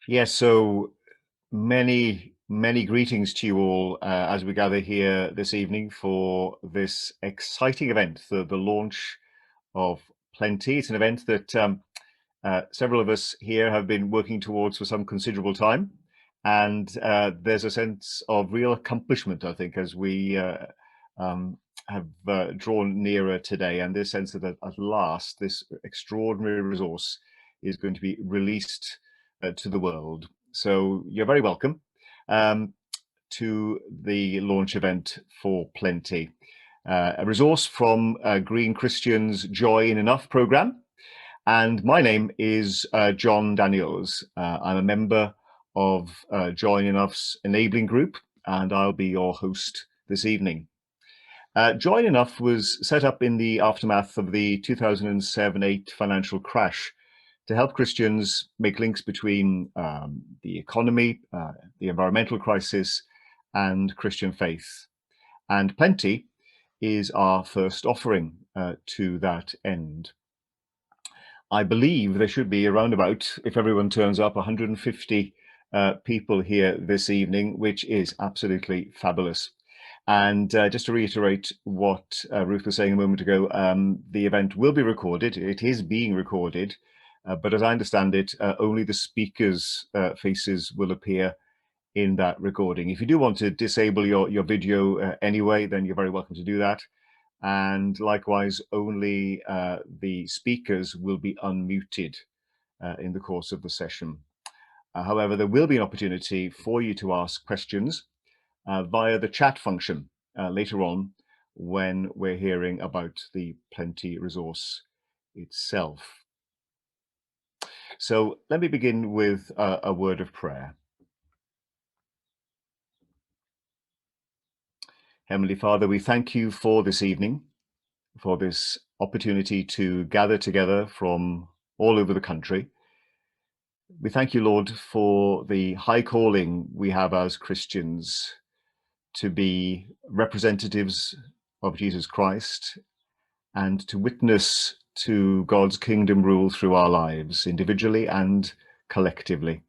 Yes, so many greetings to you all as we gather here this evening for this exciting event, the launch of Plenty. It's an event that several of us here have been working towards for some considerable time. And there's a sense of real accomplishment, I think, as we um, have drawn nearer today, and this sense that at last this extraordinary resource is going to be released to the world. So you're very welcome um, to the launch event for Plenty, a resource from Green Christians' Joy in Enough program. And my name is John Daniels. I'm a member of Joy in Enough's enabling group, and I'll be your host this evening. Joy in Enough was set up in the aftermath of the 2007-8 financial crash to help Christians make links between the economy, the environmental crisis, and Christian faith. And Plenty is our first offering to that end. I believe there should be around about, if everyone turns up, 150 people here this evening, which is absolutely fabulous. And just to reiterate what Ruth was saying a moment ago, the event will be recorded. It is being recorded, but as I understand it, only the speakers' faces will appear in that recording. If you do want to disable your video anyway, then you're very welcome to do that. And likewise, only the speakers will be unmuted in the course of the session. However, there will be an opportunity for you to ask questions via the chat function later on when we're hearing about the Plenty resource itself. So let me begin with a word of prayer. Heavenly Father, we thank you for this evening, for this opportunity to gather together from all over the country. We thank you, Lord, for the high calling we have as Christians to be representatives of Jesus Christ and to witness to God's kingdom rule through our lives, individually and collectively.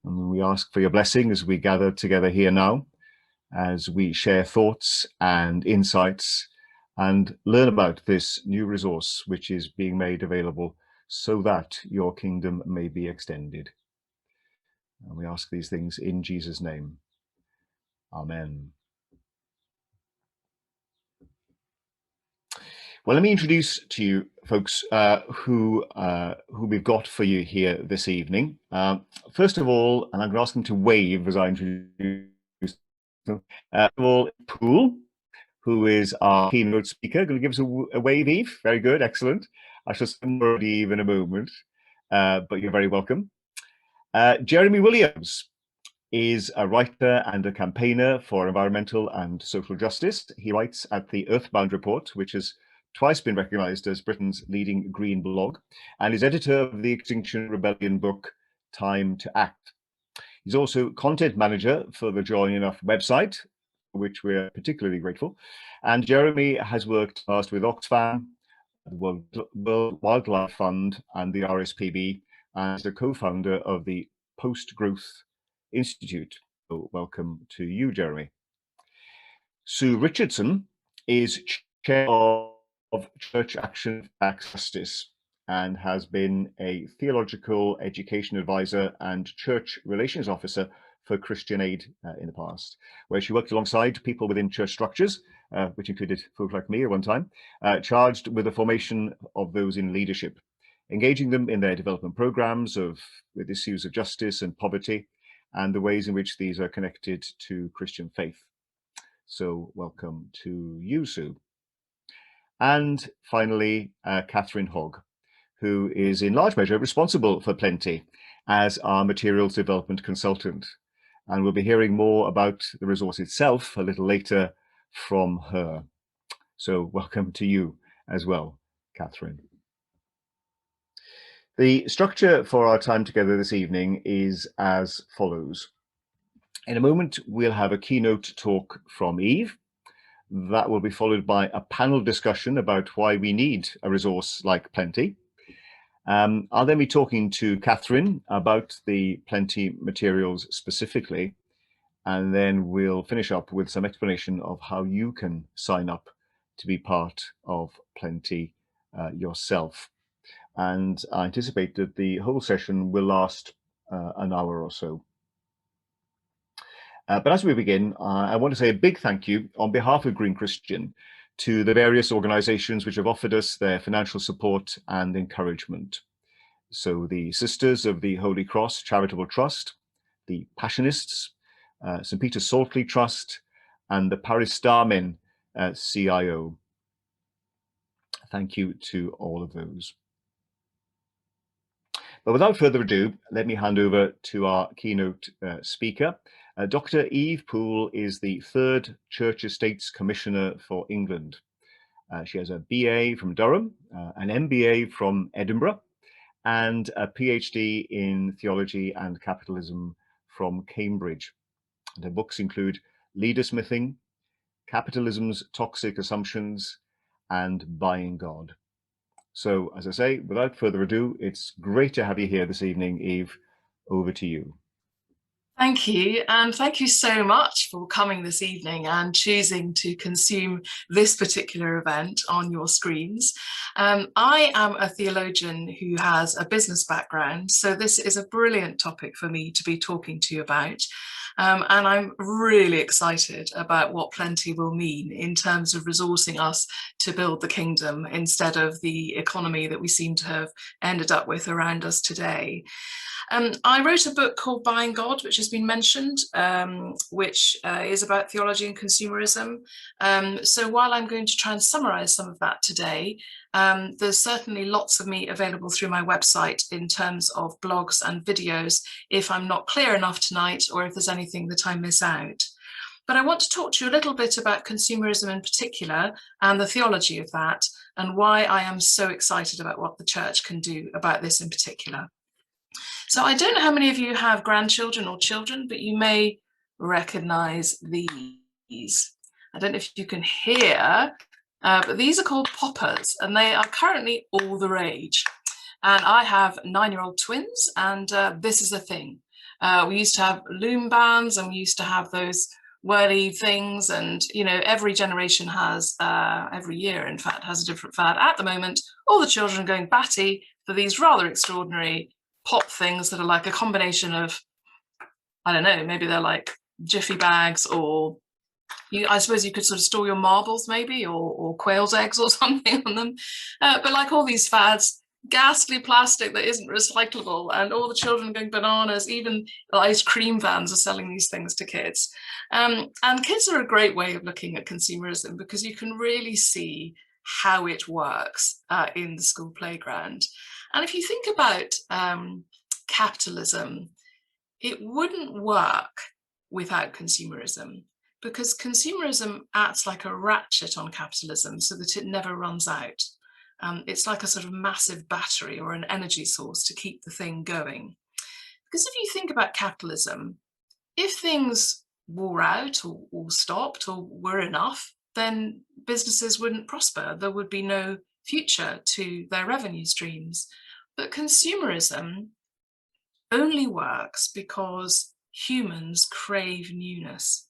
And we ask for your blessing as we gather together here now, as we share thoughts and insights and learn about this new resource which is being made available so that your kingdom may be extended. And we ask these things in Jesus' name. Amen. Well, let me introduce to you folks who we've got for you here this evening. First of all, and I'm going to ask them to wave as I introduce them. First of all, Poole, who is our keynote speaker. Going to give us a wave, Eve. Very good, excellent. I shall send more of Eve in a moment, but you're very welcome. Jeremy Williams is a writer and a campaigner for environmental and social justice. He writes at the Earthbound Report, which has twice been recognised as Britain's leading green blog, and is editor of the Extinction Rebellion book, Time to Act. He's also content manager for the Joy in Enough website, for which we're particularly grateful. And Jeremy has worked past with Oxfam, the World Wildlife Fund, and the RSPB, as the co-founder of the Post-Growth Institute. So welcome to you, Jeremy. Sue Richardson is chair of Church Action for Justice and has been a theological education advisor and church relations officer for Christian Aid in the past, where she worked alongside people within church structures, which included folk like me at one time, charged with the formation of those in leadership, engaging them in their development programs with issues of justice and poverty, and the ways in which these are connected to Christian faith. So welcome to you, Sue. And finally, Catherine Hogg, who is in large measure responsible for Plenty as our materials development consultant. And we'll be hearing more about the resource itself a little later from her. So welcome to you as well, Catherine. The structure for our time together this evening is as follows. In a moment, we'll have a keynote talk from Eve. That will be followed by a panel discussion about why we need a resource like Plenty. I'll then be talking to Catherine about the Plenty materials specifically, and then we'll finish up with some explanation of how you can sign up to be part of Plenty yourself. And I anticipate that the whole session will last an hour or so. But as we begin, I want to say a big thank you on behalf of Green Christian to the various organisations which have offered us their financial support and encouragement. So the Sisters of the Holy Cross Charitable Trust, the Passionists, St. Peter Saltley Trust, and the Paris Starmen CIO. Thank you to all of those. But without further ado, let me hand over to our keynote speaker. Dr Eve Poole is the third Church Estates Commissioner for England. She has a BA from Durham, an MBA from Edinburgh, and a PhD in theology and capitalism from Cambridge. And her books include Leadersmithing, Capitalism's Toxic Assumptions, and Buying God. So, as I say, without further ado, it's great to have you here this evening, Eve. Over to you. Thank you, and thank you so much for coming this evening and choosing to consume this particular event on your screens. I am a theologian who has a business background, so this is a brilliant topic for me to be talking to you about. And I'm really excited about what Plenty will mean in terms of resourcing us to build the kingdom instead of the economy that we seem to have ended up with around us today. I wrote a book called Buying God, which has been mentioned, which is about theology and consumerism. So while I'm going to try and summarize some of that today, there's certainly lots of me available through my website in terms of blogs and videos if I'm not clear enough tonight or if there's anything that I miss out. But I want to talk to you a little bit about consumerism in particular and the theology of that and why I am so excited about what the church can do about this in particular. So I don't know how many of you have grandchildren or children, but you may recognize these. I don't know if you can hear, but these are called poppers and they are currently all the rage. And I have 9-year-old twins and this is a thing. We used to have loom bands and we used to have those whirly things, and you know, every generation has, every year in fact, has a different fad. At the moment, all the children are going batty for these rather extraordinary pop things that are like a combination of, I don't know, maybe they're like jiffy bags, or I suppose you could sort of store your marbles maybe, or quail's eggs or something on them. But like all these fads, ghastly plastic that isn't recyclable, and all the children going bananas. Even ice cream vans are selling these things to kids. And kids are a great way of looking at consumerism because you can really see how it works in the school playground. And if you think about capitalism, it wouldn't work without consumerism, because consumerism acts like a ratchet on capitalism so that it never runs out. It's like a sort of massive battery or an energy source to keep the thing going. Because if you think about capitalism, if things wore out or stopped or were enough, then businesses wouldn't prosper. There would be no future to their revenue streams. But consumerism only works because humans crave newness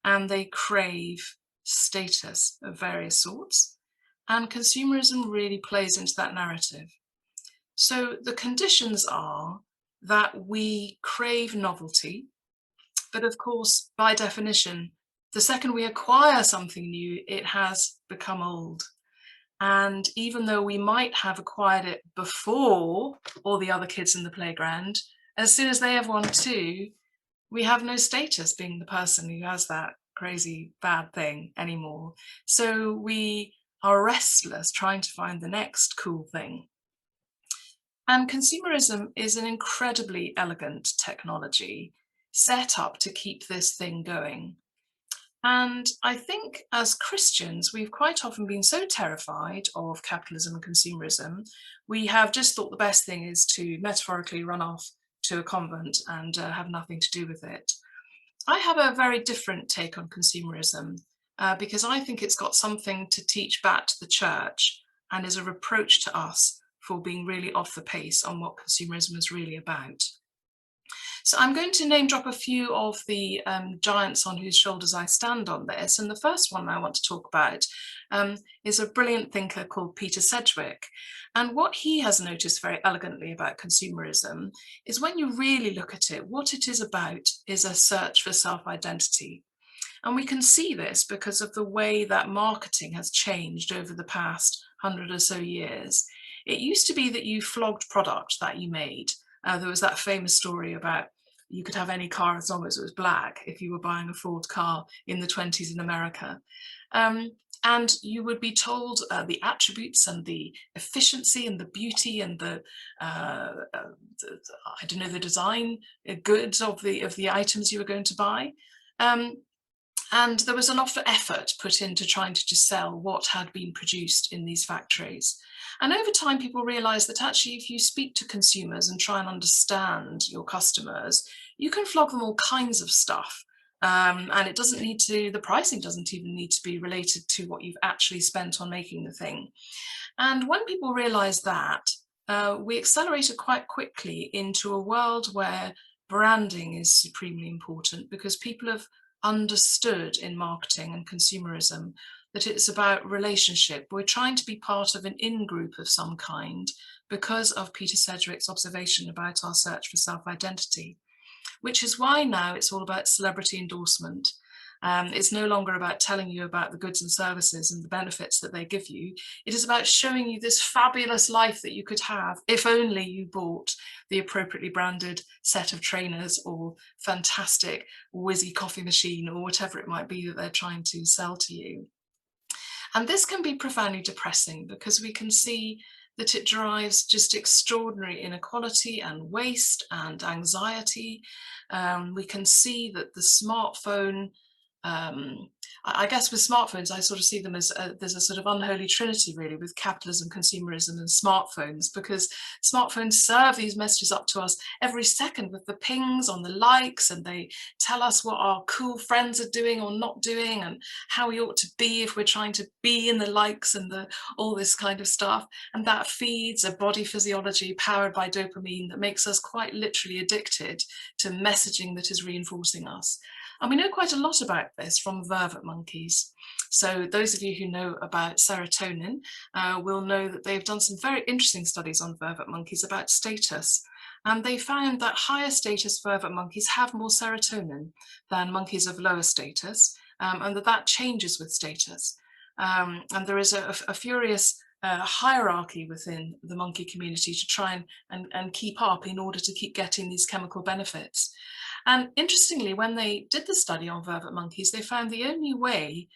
and they crave status of various sorts. And consumerism really plays into that narrative. So the conditions are that we crave novelty, but of course, by definition, the second we acquire something new, it has become old. And even though we might have acquired it before all the other kids in the playground, as soon as they have one too, we have no status being the person who has that crazy bad thing anymore. So we are restless trying to find the next cool thing. And consumerism is an incredibly elegant technology set up to keep this thing going. And I think as Christians, we've quite often been so terrified of capitalism and consumerism, we have just thought the best thing is to metaphorically run off to a convent and have nothing to do with it. I have a very different take on consumerism because I think it's got something to teach back to the church and is a reproach to us for being really off the pace on what consumerism is really about. So I'm going to name drop a few of the giants on whose shoulders I stand on this. And the first one I want to talk about is a brilliant thinker called Peter Sedgwick. And what he has noticed very elegantly about consumerism is when you really look at it, what it is about is a search for self-identity. And we can see this because of the way that marketing has changed over the past 100 or so years. It used to be that you flogged product that you made. There was that famous story about you could have any car as long as it was black if you were buying a Ford car in the 20s in America. And you would be told the attributes and the efficiency and the beauty and the I don't know, the design goods of the items you were going to buy. And there was an awful effort put into trying to just sell what had been produced in these factories. And over time, people realized that actually, if you speak to consumers and try and understand your customers, you can flog them all kinds of stuff. And it doesn't need to, the pricing doesn't even need to be related to what you've actually spent on making the thing. And when people realized that, we accelerated quite quickly into a world where branding is supremely important, because people have understood in marketing and consumerism that it's about relationship. We're trying to be part of an in-group of some kind because of Peter Sedgwick's observation about our search for self-identity, which is why now it's all about celebrity endorsement. It's no longer about telling you about the goods and services and the benefits that they give you. It is about showing you this fabulous life that you could have if only you bought the appropriately branded set of trainers or fantastic whizzy coffee machine or whatever it might be that they're trying to sell to you. And this can be profoundly depressing because we can see that it drives just extraordinary inequality and waste and anxiety. We can see that the smartphone, I guess with smartphones, I sort of see them as there's a sort of unholy trinity really with capitalism, consumerism and smartphones, because smartphones serve these messages up to us every second with the pings on the likes, and they tell us what our cool friends are doing or not doing and how we ought to be if we're trying to be in the likes and all this kind of stuff. And that feeds a body physiology powered by dopamine that makes us quite literally addicted to messaging that is reinforcing us. And we know quite a lot about this from vervet monkeys. So those of you who know about serotonin will know that they've done some very interesting studies on vervet monkeys about status. And they found that higher status vervet monkeys have more serotonin than monkeys of lower status, and that changes with status. And there is a furious hierarchy within the monkey community to try and keep up in order to keep getting these chemical benefits. And interestingly, when they did the study on vervet monkeys, they found the only way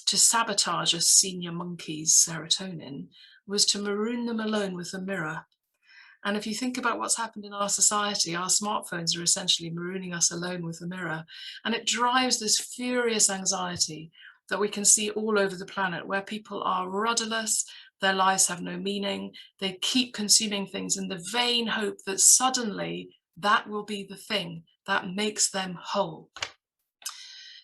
to sabotage a senior monkey's serotonin was to maroon them alone with a mirror. And if you think about what's happened in our society, our smartphones are essentially marooning us alone with a mirror. And it drives this furious anxiety that we can see all over the planet, where people are rudderless, their lives have no meaning, they keep consuming things in the vain hope that suddenly that will be the thing that makes them whole.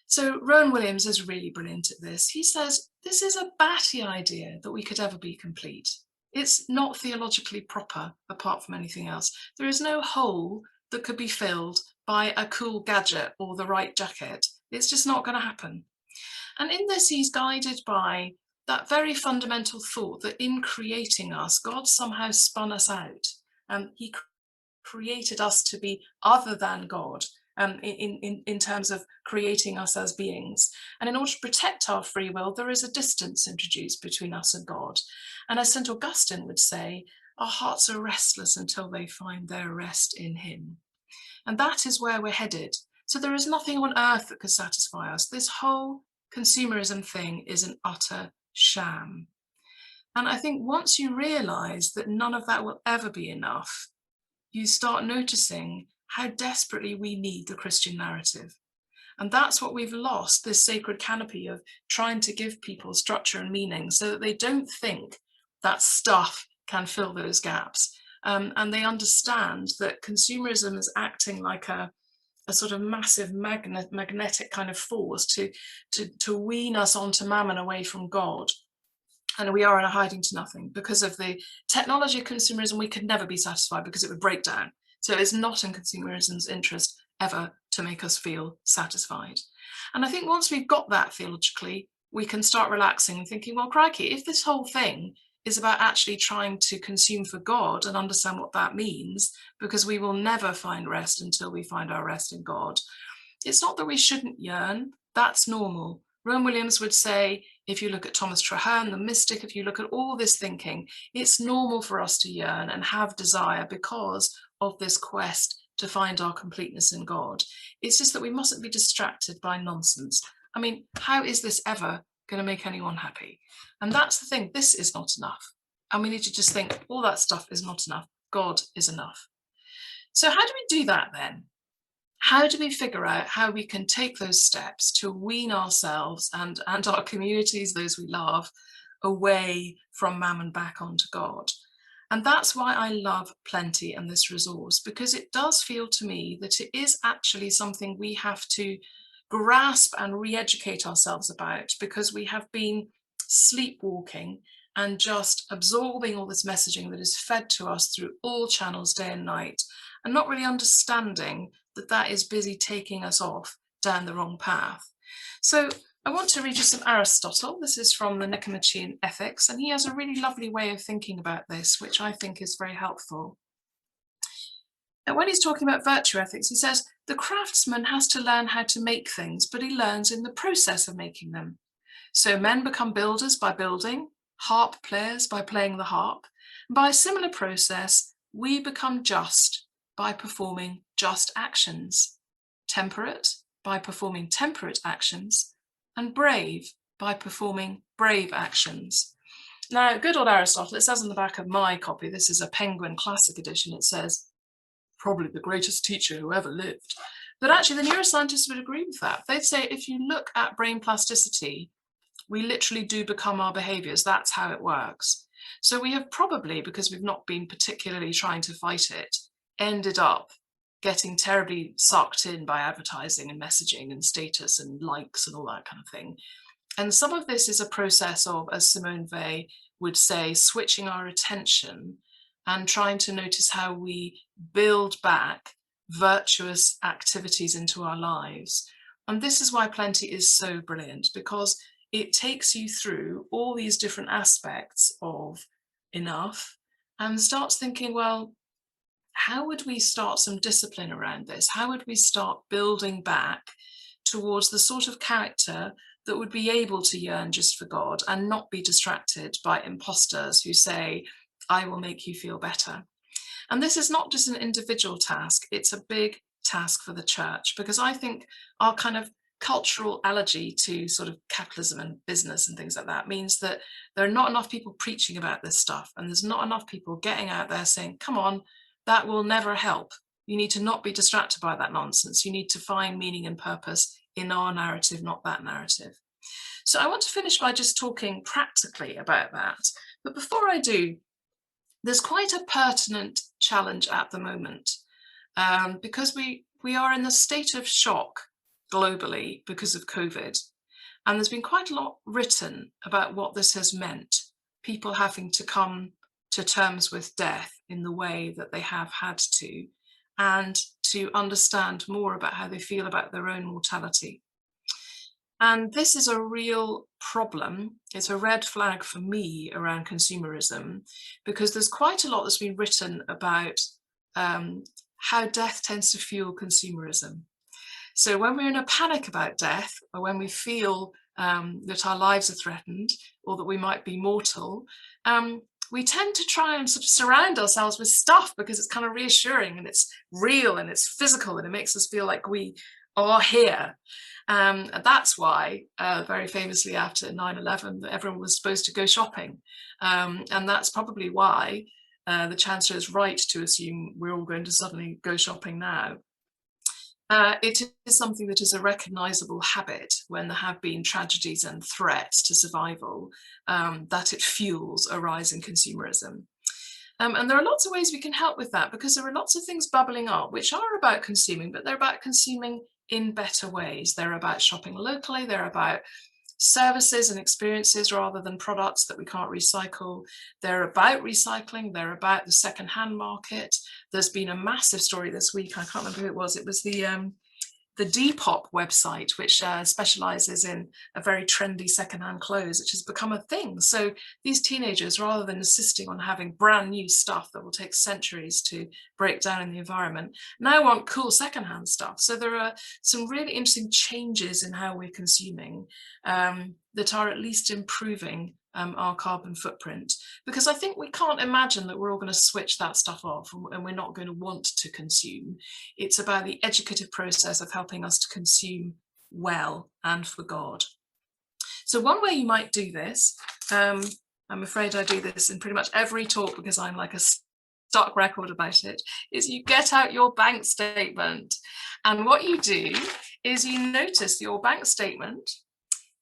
So Rowan Williams is really brilliant at this. He says, this is a batty idea that we could ever be complete. It's not theologically proper, apart from anything else. There is no hole that could be filled by a cool gadget or the right jacket. It's just not going to happen. And in this, he's guided by that very fundamental thought that in creating us, God somehow spun us out. He created us to be other than God in terms of creating us as beings. And in order to protect our free will, there is a distance introduced between us and God. And as St. Augustine would say, our hearts are restless until they find their rest in him. And that is where we're headed. So there is nothing on earth that could satisfy us. This whole consumerism thing is an utter sham. And I think once you realize that none of that will ever be enough, you start noticing how desperately we need the Christian narrative. And that's what we've lost, this sacred canopy of trying to give people structure and meaning so that they don't think that stuff can fill those gaps. And they understand that consumerism is acting like a sort of massive magnetic kind of force to wean us onto mammon away from God. And we are in a hiding to nothing. Because of the technology of consumerism, we could never be satisfied because it would break down. So it's not in consumerism's interest ever to make us feel satisfied. And I think once we've got that theologically, we can start relaxing and thinking, well, crikey, if this whole thing is about actually trying to consume for God and understand what that means, because we will never find rest until we find our rest in God. It's not that we shouldn't yearn, that's normal. Rowan Williams would say, if you look at Thomas Traherne, the mystic, if you look at all this thinking, it's normal for us to yearn and have desire because of this quest to find our completeness in God. It's just that we mustn't be distracted by nonsense. I mean, how is this ever going to make anyone happy? And that's the thing, this is not enough. And we need to just think, all that stuff is not enough. God is enough. So how do we do that then? How do we figure out how we can take those steps to wean ourselves and our communities, those we love, away from mammon back onto God? And that's why I love Plenty and this resource, because it does feel to me that it is actually something we have to grasp and re-educate ourselves about, because we have been sleepwalking and just absorbing all this messaging that is fed to us through all channels day and night, and not really understanding that that is busy taking us off down the wrong path. So I want to read you some Aristotle. This is from the Nicomachean Ethics, and he has a really lovely way of thinking about this, which I think is very helpful. And when he's talking about virtue ethics, he says, the craftsman has to learn how to make things, but he learns in the process of making them. So men become builders by building, harp players by playing the harp. By a similar process, we become just by performing just actions, temperate by performing temperate actions, and brave by performing brave actions. Now, good old Aristotle, it says on the back of my copy, this is a Penguin Classic edition, it says, probably the greatest teacher who ever lived. But actually, the neuroscientists would agree with that. They'd say if you look at brain plasticity, we literally do become our behaviors. That's how it works. So we have probably, because we've not been particularly trying to fight it, ended up getting terribly sucked in by advertising and messaging and status and likes and all that kind of thing. And some of this is a process of, as Simone Weil would say, switching our attention and trying to notice how we build back virtuous activities into our lives. And this is why Plenty is so brilliant, because it takes you through all these different aspects of enough and starts thinking, well, how would we start some discipline around this? How would we start building back towards the sort of character that would be able to yearn just for God and not be distracted by imposters who say, I will make you feel better? And this is not just an individual task, it's a big task for the church, because I think our kind of cultural allergy to sort of capitalism and business and things like that means that there are not enough people preaching about this stuff, and there's not enough people getting out there saying, come on, that will never help. You need to not be distracted by that nonsense. You need to find meaning and purpose in our narrative, not that narrative. So I want to finish by just talking practically about that. But before I do, there's quite a pertinent challenge at the moment, because we are in a state of shock globally because of COVID. And there's been quite a lot written about what this has meant, people having to come to terms with death in the way that they have had to, and to understand more about how they feel about their own mortality. And this is a real problem. It's a red flag for me around consumerism, because there's quite a lot that's been written about how death tends to fuel consumerism. So when we're in a panic about death, or when we feel that our lives are threatened, or that we might be mortal, we tend to try and sort of surround ourselves with stuff, because it's kind of reassuring and it's real and it's physical and it makes us feel like we are here. And that's why, very famously after 9/11, everyone was supposed to go shopping. And that's probably why the Chancellor is right to assume we're all going to suddenly go shopping now. It is something that is a recognisable habit when there have been tragedies and threats to survival, that it fuels a rise in consumerism. And there are lots of ways we can help with that, because there are lots of things bubbling up which are about consuming, but they're about consuming in better ways. They're about shopping locally, they're about services and experiences rather than products that we can't recycle. They're about recycling, they're about the second-hand market. There's been a massive story this week, I can't remember who it was the Depop website, which specializes in a very trendy secondhand clothes, which has become a thing. So these teenagers, rather than insisting on having brand new stuff that will take centuries to break down in the environment, now want cool secondhand stuff. So there are some really interesting changes in how we're consuming that are at least improving our carbon footprint, because I think we can't imagine that we're all going to switch that stuff off and we're not going to want to consume. It's about the educative process of helping us to consume well and for God. So one way you might do this, I'm afraid I do this in pretty much every talk because I'm like a stock record about it, is you get out your bank statement. And what you do is you notice your bank statement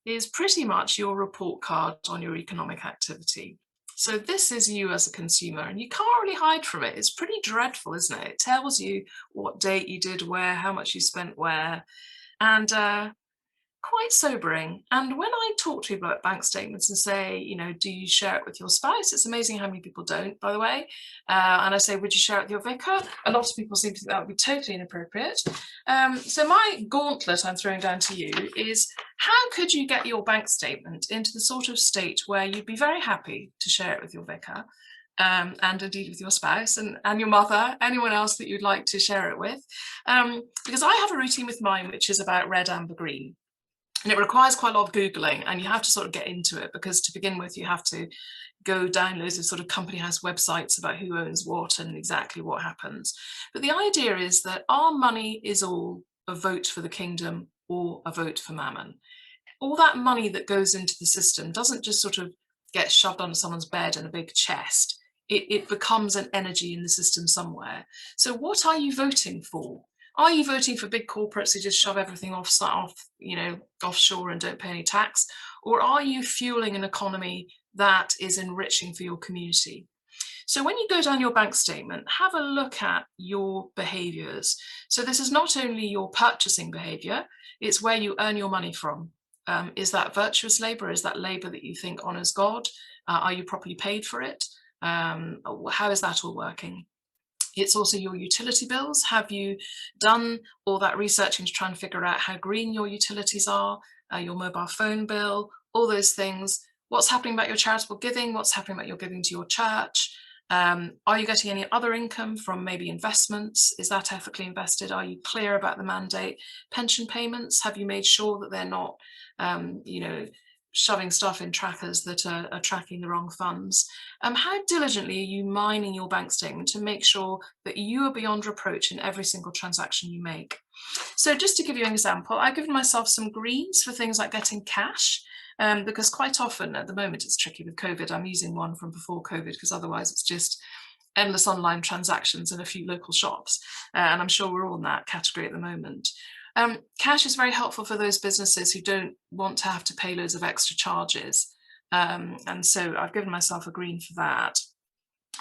is pretty much your report card on your economic activity. So this is you as a consumer, and you can't really hide from it. It's pretty dreadful, isn't it? It tells you what date you did where, how much you spent where, and quite sobering. And when I talk to people about bank statements and say, you know, do you share it with your spouse? It's amazing how many people don't, by the way. And I say, would you share it with your vicar? A lot of people seem to think that would be totally inappropriate. So my gauntlet I'm throwing down to you is, how could you get your bank statement into the sort of state where you'd be very happy to share it with your vicar? And indeed with your spouse and your mother, anyone else that you'd like to share it with. Because I have a routine with mine, which is about red, amber, green. And it requires quite a lot of Googling, and you have to sort of get into it, because to begin with, you have to go down loads of sort of company house websites about who owns what and exactly what happens. But the idea is that our money is all a vote for the kingdom or a vote for mammon. All that money that goes into the system doesn't just sort of get shoved under someone's bed in a big chest. It becomes an energy in the system somewhere. So what are you voting for? Are you voting for big corporates who just shove everything offshore and don't pay any tax? Or are you fueling an economy that is enriching for your community? So when you go down your bank statement, have a look at your behaviors. So this is not only your purchasing behavior, it's where you earn your money from. Is that virtuous labor? Is that labor that you think honors God? Are you properly paid for it? How is that all working? It's also your utility bills. Have you done all that researching to try and figure out how green your utilities are, your mobile phone bill, all those things? What's happening about your charitable giving? What's happening about your giving to your church? Are you getting any other income from maybe investments? Is that ethically invested? Are you clear about the mandate? Pension payments, have you made sure that they're not, shoving stuff in trackers that are tracking the wrong funds? How diligently are you mining your bank statement to make sure that you are beyond reproach in every single transaction you make? So just to give you an example, I've given myself some greens for things like getting cash, because quite often at the moment it's tricky with COVID. I'm using one from before COVID because otherwise it's just endless online transactions and a few local shops. And I'm sure we're all in that category at the moment. Cash is very helpful for those businesses who don't want to have to pay loads of extra charges. And so I've given myself a green for that.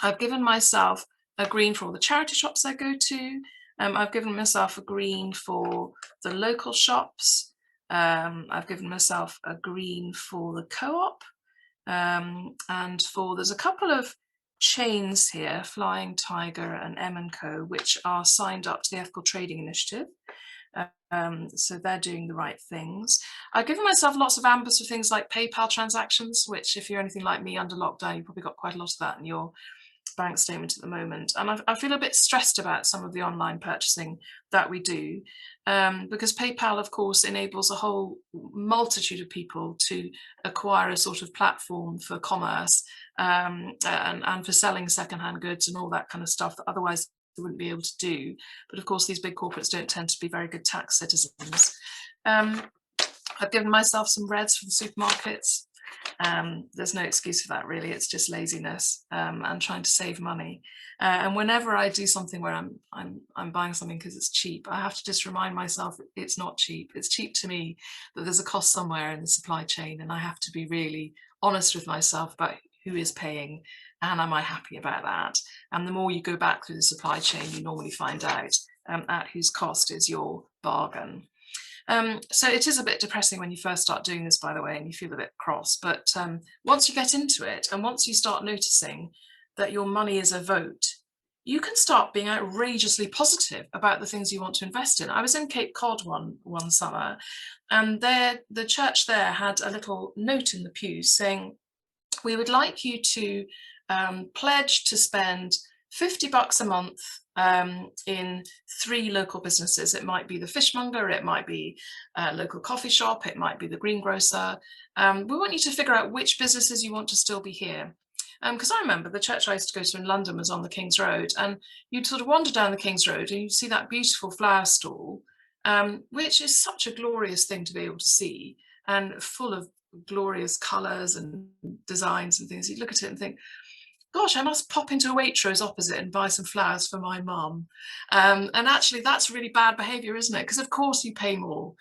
I've given myself a green for all the charity shops I go to. I've given myself a green for the local shops. I've given myself a green for the co-op. And there's a couple of chains here, Flying Tiger and M&Co, which are signed up to the Ethical Trading Initiative. So they're doing the right things. I've given myself lots of ambers for things like PayPal transactions, which if you're anything like me under lockdown, you've probably got quite a lot of that in your bank statement at the moment. And I feel a bit stressed about some of the online purchasing that we do, because PayPal, of course, enables a whole multitude of people to acquire a sort of platform for commerce, and for selling secondhand goods and all that kind of stuff that otherwise they wouldn't be able to do. But of course, these big corporates don't tend to be very good tax citizens. I've given myself some reds for the supermarkets. There's no excuse for that, really. It's just laziness, and trying to save money. And whenever I do something where I'm buying something because it's cheap, I have to just remind myself it's not cheap. It's cheap to me, that there's a cost somewhere in the supply chain, and I have to be really honest with myself about who is paying and am I happy about that. And the more you go back through the supply chain, you normally find out at whose cost is your bargain. So it is a bit depressing when you first start doing this, by the way, and you feel a bit cross. But once you get into it, and once you start noticing that your money is a vote, you can start being outrageously positive about the things you want to invest in. I was in Cape Cod one summer, and the church there had a little note in the pews saying, "We would like you to pledge to spend $50 a month in 3 local businesses." It might be the fishmonger, it might be a local coffee shop, it might be the greengrocer. We want you to figure out which businesses you want to still be here. Because I remember the church I used to go to in London was on the King's Road, and you'd sort of wander down the King's Road and you'd see that beautiful flower stall, which is such a glorious thing to be able to see, and full of glorious colours and designs and things. You look at it and think, gosh, I must pop into a Waitrose opposite and buy some flowers for my mum. And actually, that's really bad behaviour, isn't it? Because of course you pay more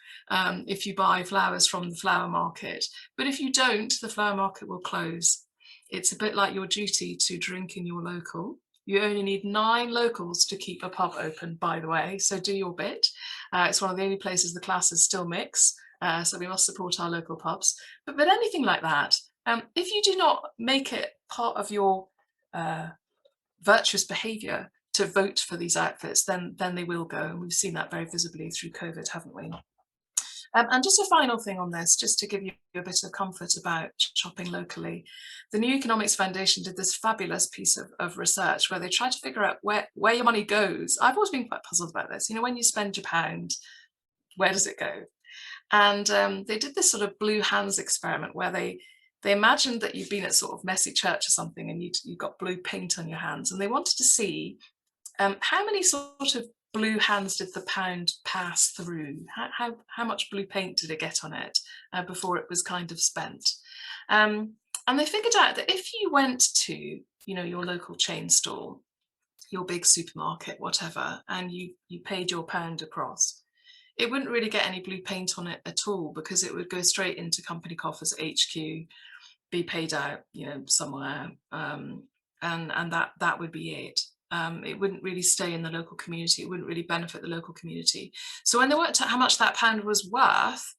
if you buy flowers from the flower market. But if you don't, the flower market will close. It's a bit like your duty to drink in your local. You only need 9 locals to keep a pub open, by the way, so do your bit. It's one of the only places the classes still mix, so we must support our local pubs. But anything like that, if you do not make it part of your virtuous behaviour to vote for these outfits, then they will go. And we've seen that very visibly through COVID, haven't we? And just a final thing on this, just to give you a bit of comfort about shopping locally. The New Economics Foundation did this fabulous piece of research where they tried to figure out where your money goes. I've always been quite puzzled about this. You know, when you spend your pound, where does it go? And they did this sort of blue hands experiment where they imagined that you've been at sort of messy church or something and you've got blue paint on your hands, and they wanted to see how many sort of blue hands did the pound pass through? How much blue paint did it get on it before it was kind of spent? And they figured out that if you went to, you know, your local chain store, your big supermarket, whatever, and you paid your pound across, it wouldn't really get any blue paint on it at all, because it would go straight into company coffers at HQ, be paid out, you know, somewhere, and that would be it. It wouldn't really stay in the local community. It wouldn't really benefit the local community. So when they worked out how much that pound was worth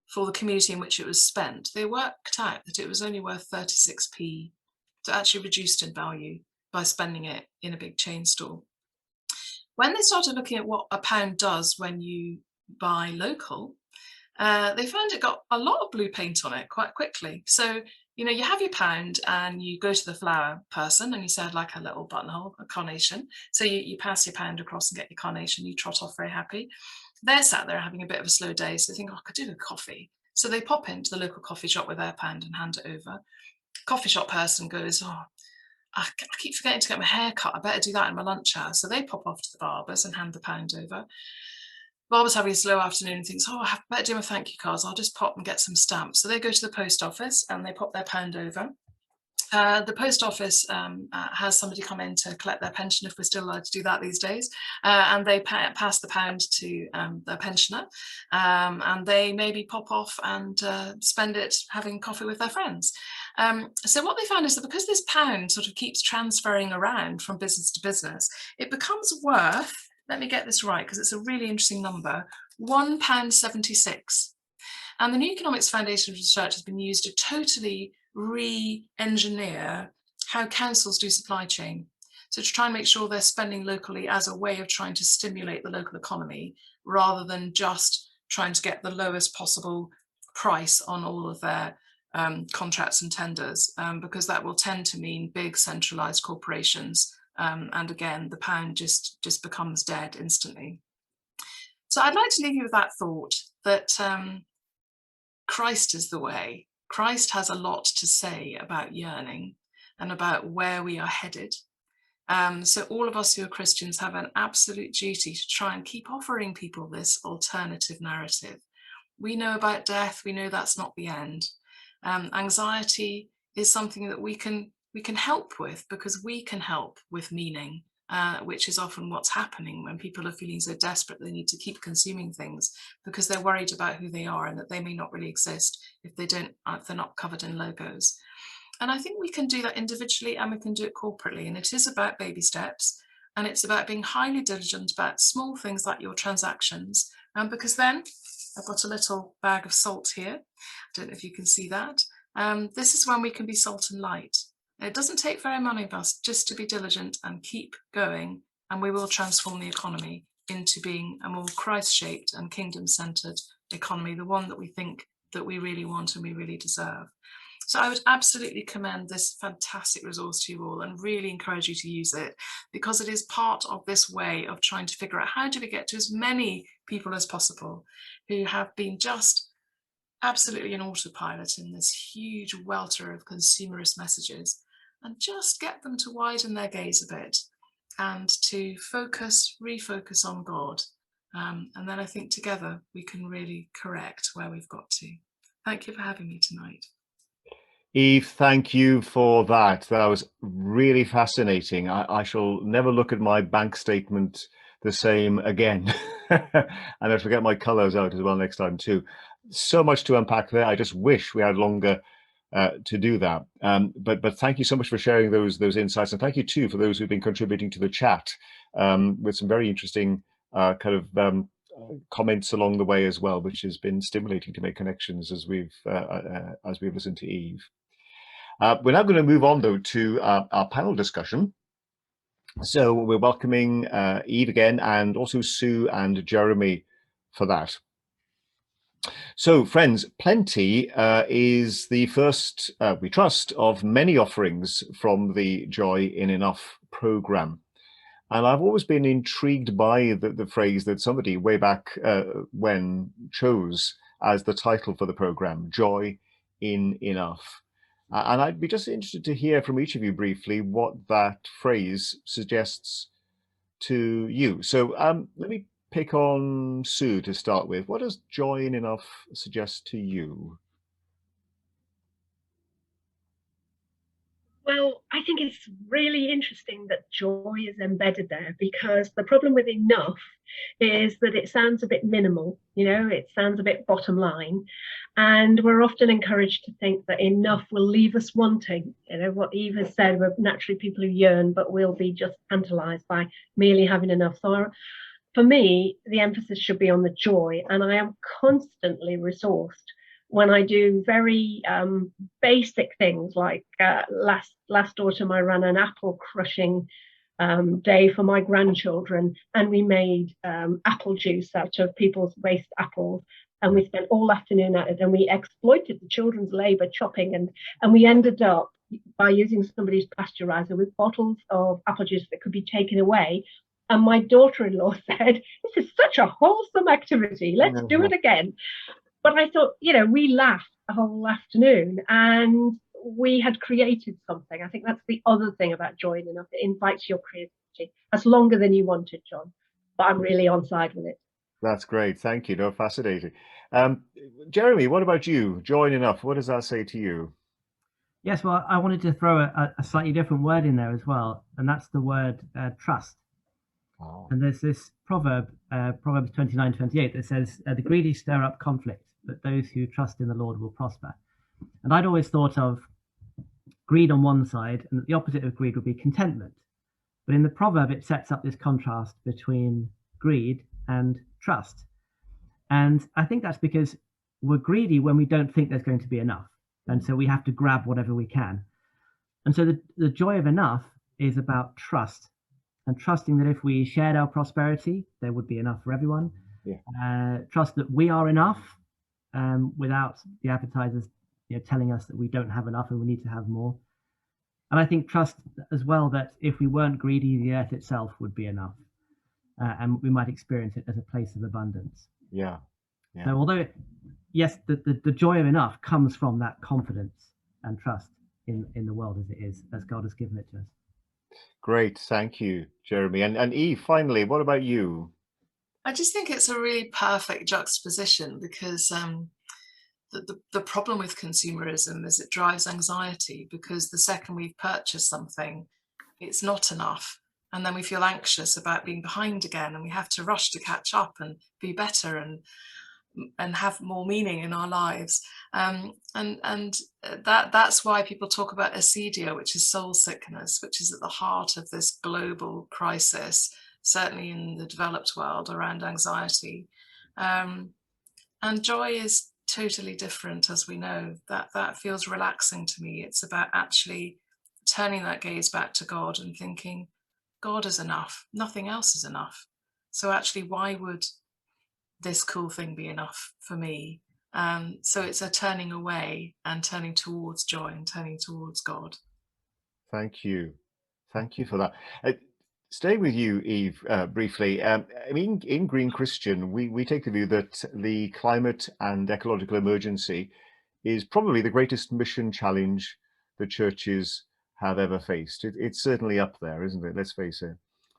for the community in which it was spent, they worked out that it was only worth 36p. So actually reduced in value by spending it in a big chain store. When they started looking at what a pound does when you buy local, they found it got a lot of blue paint on it quite quickly. So, you know, you have your pound and you go to the flower person and you say, I'd like a little buttonhole, a carnation. So you pass your pound across and get your carnation, you trot off very happy. They're sat there having a bit of a slow day, so they think, oh, I could do with coffee. So they pop into the local coffee shop with their pound and hand it over. Coffee shop person goes, oh, I keep forgetting to get my hair cut. I better do that in my lunch hour. So they pop off to the barbers and hand the pound over. Barber's having a slow afternoon and thinks, oh, I better do my thank you cards. I'll just pop and get some stamps. So they go to the post office and they pop their pound over. The post office has somebody come in to collect their pension, if we're still allowed to do that these days, and they pass the pound to their pensioner, and they maybe pop off and spend it having coffee with their friends. So what they found is that because this pound sort of keeps transferring around from business to business, it becomes worth, let me get this right because it's a really interesting number, £1.76. And the New Economics Foundation research has been used to totally re-engineer how councils do supply chain. So to try and make sure they're spending locally as a way of trying to stimulate the local economy, rather than just trying to get the lowest possible price on all of their contracts and tenders, because that will tend to mean big centralized corporations. And again, the pound just becomes dead instantly. So I'd like to leave you with that thought that Christ is the way. Christ has a lot to say about yearning and about where we are headed. So all of us who are Christians have an absolute duty to try and keep offering people this alternative narrative. We know about death. We know that's not the end. Anxiety is something that we can help with, because we can help with meaning, which is often what's happening when people are feeling so desperate they need to keep consuming things because they're worried about who they are and that they may not really exist if they're not covered in logos. And I think we can do that individually and we can do it corporately. And it is about baby steps, and it's about being highly diligent about small things like your transactions, because then I've got a little bag of salt here. I don't know if you can see that. This is when we can be salt and light. It doesn't take very many of us just to be diligent and keep going, and we will transform the economy into being a more Christ-shaped and kingdom-centered economy, the one that we think that we really want and we really deserve. So I would absolutely commend this fantastic resource to you all and really encourage you to use it, because it is part of this way of trying to figure out how do we get to as many people as possible who have been just absolutely an autopilot in this huge welter of consumerist messages, and just get them to widen their gaze a bit and to refocus on God. And then I think together we can really correct where we've got to. Thank you for having me tonight. Eve, thank you for that. That was really fascinating. I shall never look at my bank statement the same again. And I forget my colours out as well next time too. So much to unpack there. I just wish we had longer to do that. But thank you so much for sharing those insights, and thank you too for those who've been contributing to the chat with some very interesting comments along the way as well, which has been stimulating to make connections as we've listened to Eve. We're now going to move on, though, to our panel discussion. So we're welcoming Eve again, and also Sue and Jeremy for that. So, friends, Plenty is the first, we trust, of many offerings from the Joy in Enough programme. And I've always been intrigued by the phrase that somebody way back when chose as the title for the programme, Joy in Enough. And I'd be just interested to hear from each of you briefly what that phrase suggests to you. So let me pick on Sue to start with. What does Joy in Enough suggest to you? Well, I think it's really interesting that joy is embedded there, because the problem with enough is that it sounds a bit minimal, it sounds a bit bottom line. And we're often encouraged to think that enough will leave us wanting. What Eve has said, we're naturally people who yearn, but we'll be just tantalized by merely having enough. So for me, the emphasis should be on the joy, and I am constantly resourced when I do very basic things like last autumn I ran an apple crushing day for my grandchildren, and we made apple juice out of people's waste apples, and we spent all afternoon at it, and we exploited the children's labour chopping, and we ended up by using somebody's pasteurizer with bottles of apple juice that could be taken away. And my daughter-in-law said, "This is such a wholesome activity, let's do it again." But I thought, we laughed the whole afternoon and we had created something. I think that's the other thing about Joy in Enough. It invites your creativity. That's longer than you wanted, John, but I'm really on side with it. That's great. Thank you. No, fascinating. Jeremy, what about you? Joy in Enough, what does that say to you? Yes, well, I wanted to throw a slightly different word in there as well, and that's the word trust. Oh. And there's this proverb, Proverbs 29:28, that says, the greedy stir up conflict, but those who trust in the Lord will prosper. And I'd always thought of greed on one side, and the opposite of greed would be contentment. But in the proverb, it sets up this contrast between greed and trust. And I think that's because we're greedy when we don't think there's going to be enough. And so we have to grab whatever we can. And so the joy of enough is about trust, and trusting that if we shared our prosperity, there would be enough for everyone. Yeah. Trust that we are enough without the appetizers telling us that we don't have enough and we need to have more. And I think trust as well that if we weren't greedy, the earth itself would be enough. And we might experience it as a place of abundance. Yeah. So although, yes, the joy of enough comes from that confidence and trust in the world as it is, as God has given it to us. Great, thank you, Jeremy. And Eve, finally, what about you? I just think it's a really perfect juxtaposition, because the problem with consumerism is it drives anxiety, because the second we've purchased something, it's not enough. And then we feel anxious about being behind again, and we have to rush to catch up and be better and have more meaning in our lives. And that's why people talk about acedia, which is soul sickness, which is at the heart of this global crisis, certainly in the developed world, around anxiety. And And joy is totally different, as we know. That feels relaxing to me. It's about actually turning that gaze back to God and thinking, God is enough. Nothing else is enough. So actually, why would this cool thing be enough for me? So it's a turning away and turning towards joy and turning towards God. Thank you. Thank you for that. Staying with you, Eve, briefly, I mean, in Green Christian, we take the view that the climate and ecological emergency is probably the greatest mission challenge the churches have ever faced. It's certainly up there, isn't it? Let's face it.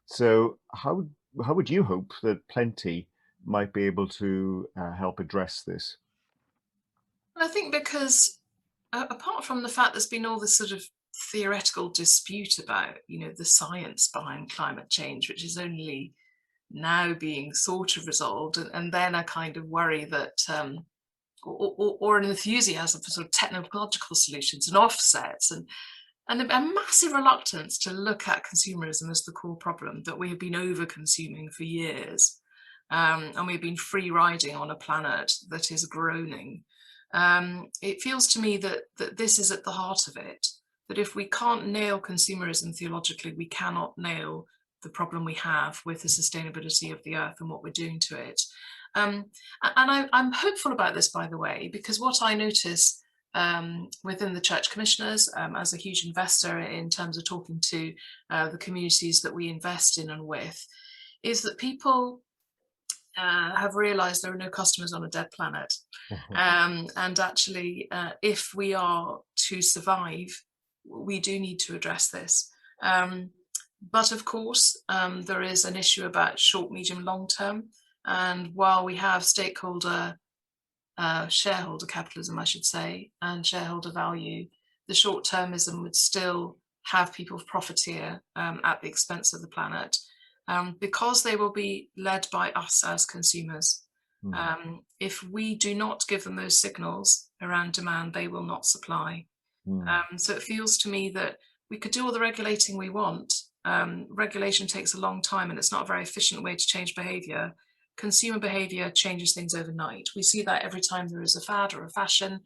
So how would you hope that Plenty might be able to help address this? I think because apart from the fact there's been all this sort of theoretical dispute about, the science behind climate change, which is only now being sort of resolved, and then a kind of worry that, or an enthusiasm for sort of technological solutions and offsets, and a massive reluctance to look at consumerism as the core problem, that we have been over-consuming for years, and we've been free riding on a planet that is groaning. It feels to me that this is at the heart of it, that if we can't nail consumerism theologically, we cannot nail the problem we have with the sustainability of the earth and what we're doing to it. And I'm hopeful about this, by the way, because what I notice within the church commissioners, as a huge investor in terms of talking to the communities that we invest in and with, is that people have realized there are no customers on a dead planet. And actually, if we are to survive, we do need to address this. But of course, there is an issue about short, medium, long term. And while we have shareholder capitalism, I should say, and shareholder value, the short-termism would still have people profiteer at the expense of the planet, because they will be led by us as consumers. If we do not give them those signals around demand, they will not supply. So it feels to me that we could do all the regulating we want. Regulation takes a long time and it's not a very efficient way to change behavior. Consumer behavior changes things overnight. We see that every time there is a fad or a fashion.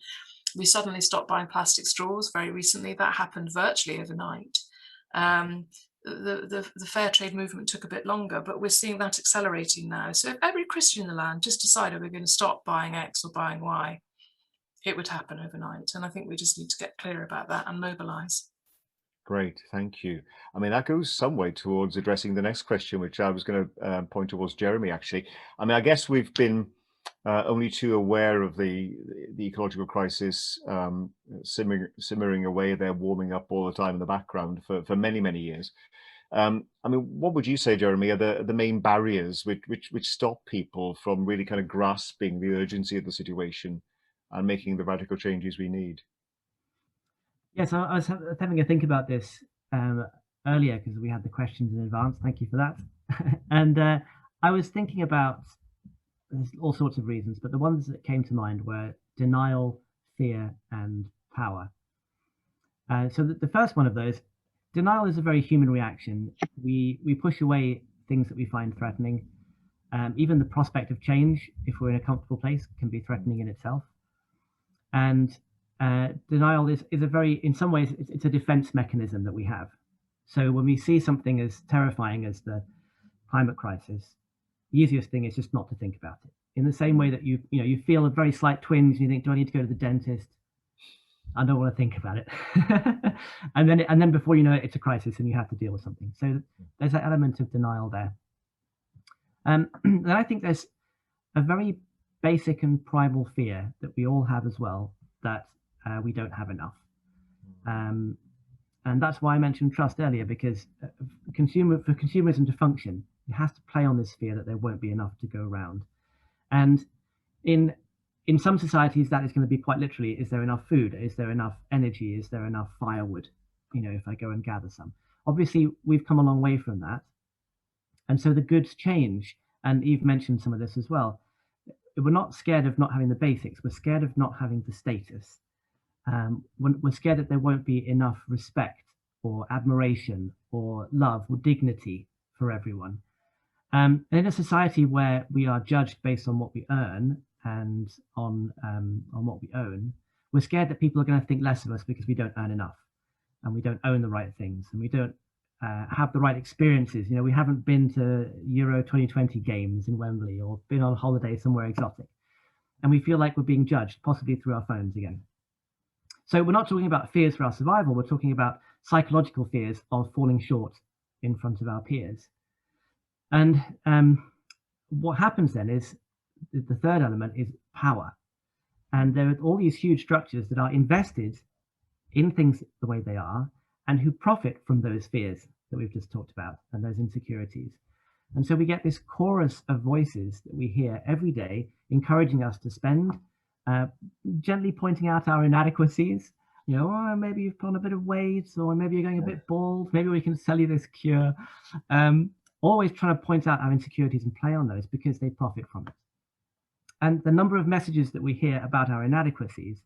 We suddenly stop buying plastic straws very recently. That happened virtually overnight. The fair trade movement took a bit longer, but we're seeing that accelerating now. So if every Christian in the land just decided we're going to stop buying X or buying Y, it would happen overnight. And I think we just need to get clear about that and mobilize. Great, thank you. I mean, that goes some way towards addressing the next question, which I was going to point towards Jeremy, actually. I mean, I guess we've been only too aware of the ecological crisis simmering away there, warming up all the time in the background for many, many years. I mean, what would you say, Jeremy, are the main barriers which stop people from really kind of grasping the urgency of the situation and making the radical changes we need? Yes, I was having a think about this earlier because we had the questions in advance. Thank you for that. And I was thinking about all sorts of reasons, but the ones that came to mind were denial, fear, and power. So the first one of those, denial, is a very human reaction. We push away things that we find threatening. Even the prospect of change, if we're in a comfortable place, can be threatening in itself. And denial is a very, in some ways, it's a defense mechanism that we have. So when we see something as terrifying as the climate crisis, the easiest thing is just not to think about it. In the same way that you feel a very slight twinge and you think, do I need to go to the dentist? I don't want to think about it. and then before you know it, it's a crisis and you have to deal with something. So there's that element of denial there. Then I think there's a very basic and primal fear that we all have as well, that we don't have enough. And that's why I mentioned trust earlier, because for consumerism to function, it has to play on this fear that there won't be enough to go around. And in some societies, that is going to be quite literally, is there enough food? Is there enough energy? Is there enough firewood? If I go and gather some. Obviously, we've come a long way from that. And so the goods change. And Eve mentioned some of this as well. We're not scared of not having the basics. We're scared of not having the status. We're scared that there won't be enough respect or admiration or love or dignity for everyone. And in a society where we are judged based on what we earn, and on what we own, we're scared that people are going to think less of us because we don't earn enough, and we don't own the right things, and we don't have the right experiences. You know, we haven't been to Euro 2020 games in Wembley or been on holiday somewhere exotic, and we feel like we're being judged, possibly through our phones again. So we're not talking about fears for our survival. We're talking about psychological fears of falling short in front of our peers. And what happens then is the third element is power. And there are all these huge structures that are invested in things the way they are and who profit from those fears that we've just talked about and those insecurities. And so we get this chorus of voices that we hear every day encouraging us to spend, gently pointing out our inadequacies. You know, oh, maybe you've put on a bit of weight, or maybe you're going a bit bald, maybe we can sell you this cure. Always trying to point out our insecurities and play on those because they profit from it. And the number of messages that we hear about our inadequacies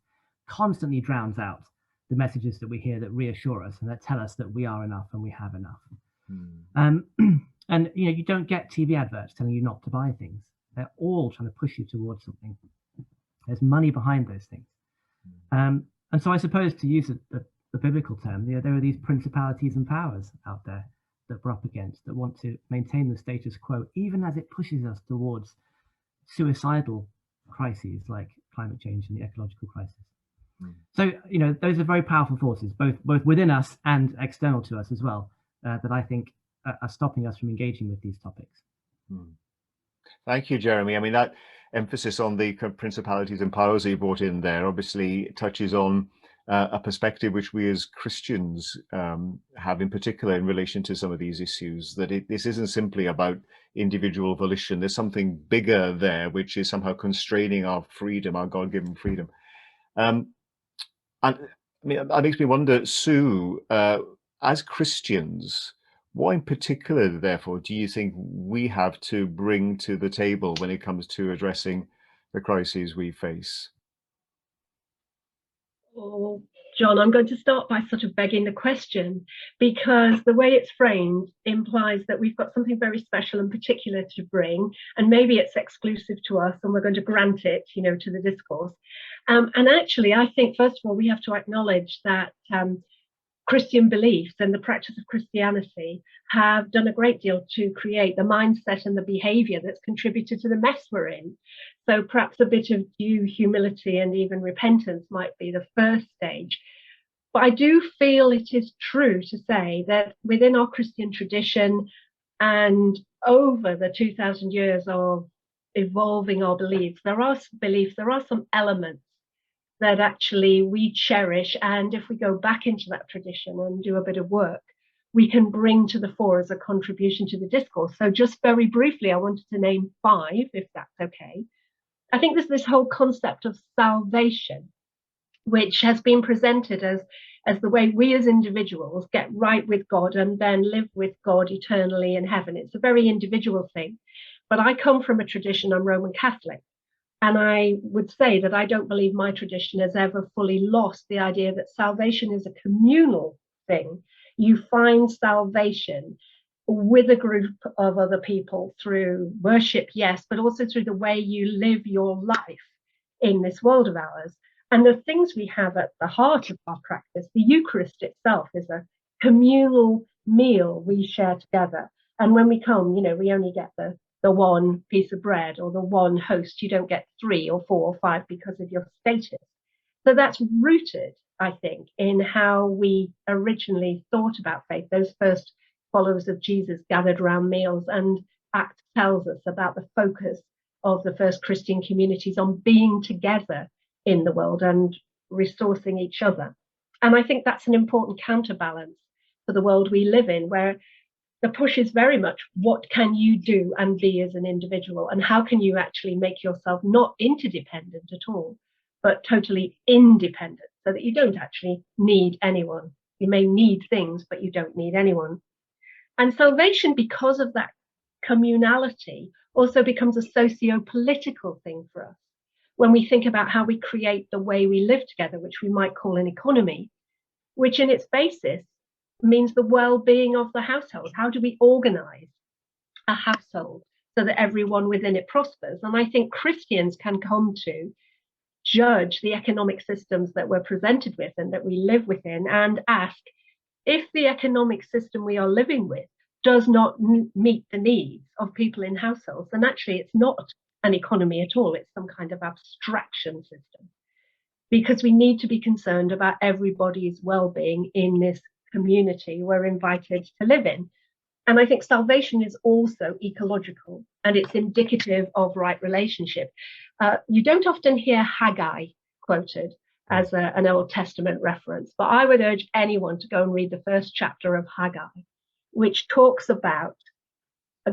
constantly drowns out the messages that we hear that reassure us and that tell us that we are enough and we have enough. And you know, you don't get TV adverts telling you not to buy things. They're all trying to push you towards something. There's money behind those things. And so I suppose, to use the biblical term, you know, there are these principalities and powers out there that we're up against that want to maintain the status quo, even as it pushes us towards suicidal crises like climate change and the ecological crisis. So, you know, those are very powerful forces, both within us and external to us as well, that I think are stopping us from engaging with these topics. Thank you, Jeremy. I mean, that emphasis on the principalities and powers that you brought in there obviously touches on a perspective which we as Christians have in particular in relation to some of these issues, that this isn't simply about individual volition. There's something bigger there which is somehow constraining our freedom, our God-given freedom. And I mean, that makes me wonder, Sue, as Christians, what in particular, therefore, do you think we have to bring to the table when it comes to addressing the crises we face? Oh, John, I'm going to start by sort of begging the question, because the way it's framed implies that we've got something very special and particular to bring, and maybe it's exclusive to us and we're going to grant it, you know, to the discourse. And actually, I think, first of all, we have to acknowledge that Christian beliefs and the practice of Christianity have done a great deal to create the mindset and the behavior that's contributed to the mess we're in. So perhaps a bit of due humility and even repentance might be the first stage. But I do feel it is true to say that within our Christian tradition and over the 2000 years of evolving our beliefs, there are some elements that actually we cherish, and if we go back into that tradition and do a bit of work, we can bring to the fore as a contribution to the discourse. So just very briefly, I wanted to name 5, if that's okay. I think there's this whole concept of salvation, which has been presented as the way we as individuals get right with God and then live with God eternally in heaven. It's a very individual thing, but I come from a tradition, I'm Roman Catholic. And I would say that I don't believe my tradition has ever fully lost the idea that salvation is a communal thing. You find salvation with a group of other people through worship, yes, but also through the way you live your life in this world of ours. And the things we have at the heart of our practice, the Eucharist itself is a communal meal we share together. And when we come, you know, we only get the one piece of bread or the one host. You don't get 3 or 4 or 5 because of your status. So that's rooted, I think, in how we originally thought about faith. Those first followers of Jesus gathered around meals, and Acts tells us about the focus of the first Christian communities on being together in the world and resourcing each other. And I think that's an important counterbalance for the world we live in, where the push is very much what can you do and be as an individual, and how can you actually make yourself not interdependent at all, but totally independent, so that you don't actually need anyone. You may need things, but you don't need anyone. And salvation, because of that communality, also becomes a socio-political thing for us. When we think about how we create the way we live together, which we might call an economy, which in its basis means the well-being of the household. How do we organize a household so that everyone within it prospers. And I think Christians can come to judge the economic systems that we're presented with and that we live within and ask, if the economic system we are living with does not meet the needs of people in households, then actually it's not an economy at all, it's some kind of abstraction system. Because we need to be concerned about everybody's well-being in this community we're invited to live in. And I think salvation is also ecological, and it's indicative of right relationship. You don't often hear Haggai quoted as an Old Testament reference, but I would urge anyone to go and read the first chapter of Haggai, which talks about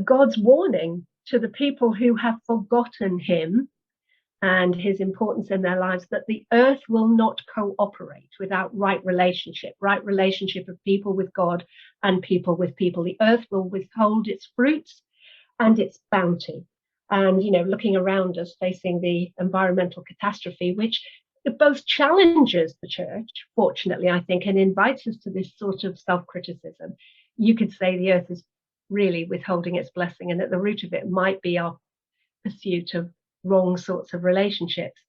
God's warning to the people who have forgotten him and his importance in their lives, that the earth will not cooperate without right relationship of people with God and people with people. The earth will withhold its fruits and its bounty. And, you know, looking around us, facing the environmental catastrophe, which both challenges the church, fortunately, I think, and invites us to this sort of self-criticism. You could say the earth is really withholding its blessing, and at the root of it might be our pursuit of wrong sorts of relationships.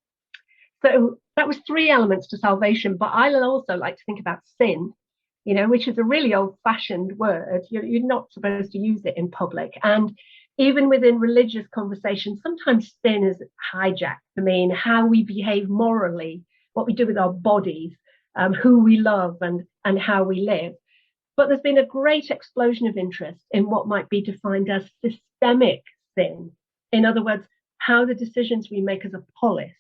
So that was 3 elements to salvation. But I also like to think about sin, you know, which is a really old-fashioned word. You're not supposed to use it in public. And even within religious conversations, sometimes sin is hijacked to mean how we behave morally, what we do with our bodies, who we love and how we live. But there's been a great explosion of interest in what might be defined as systemic sin. In other words, how the decisions we make as a polis,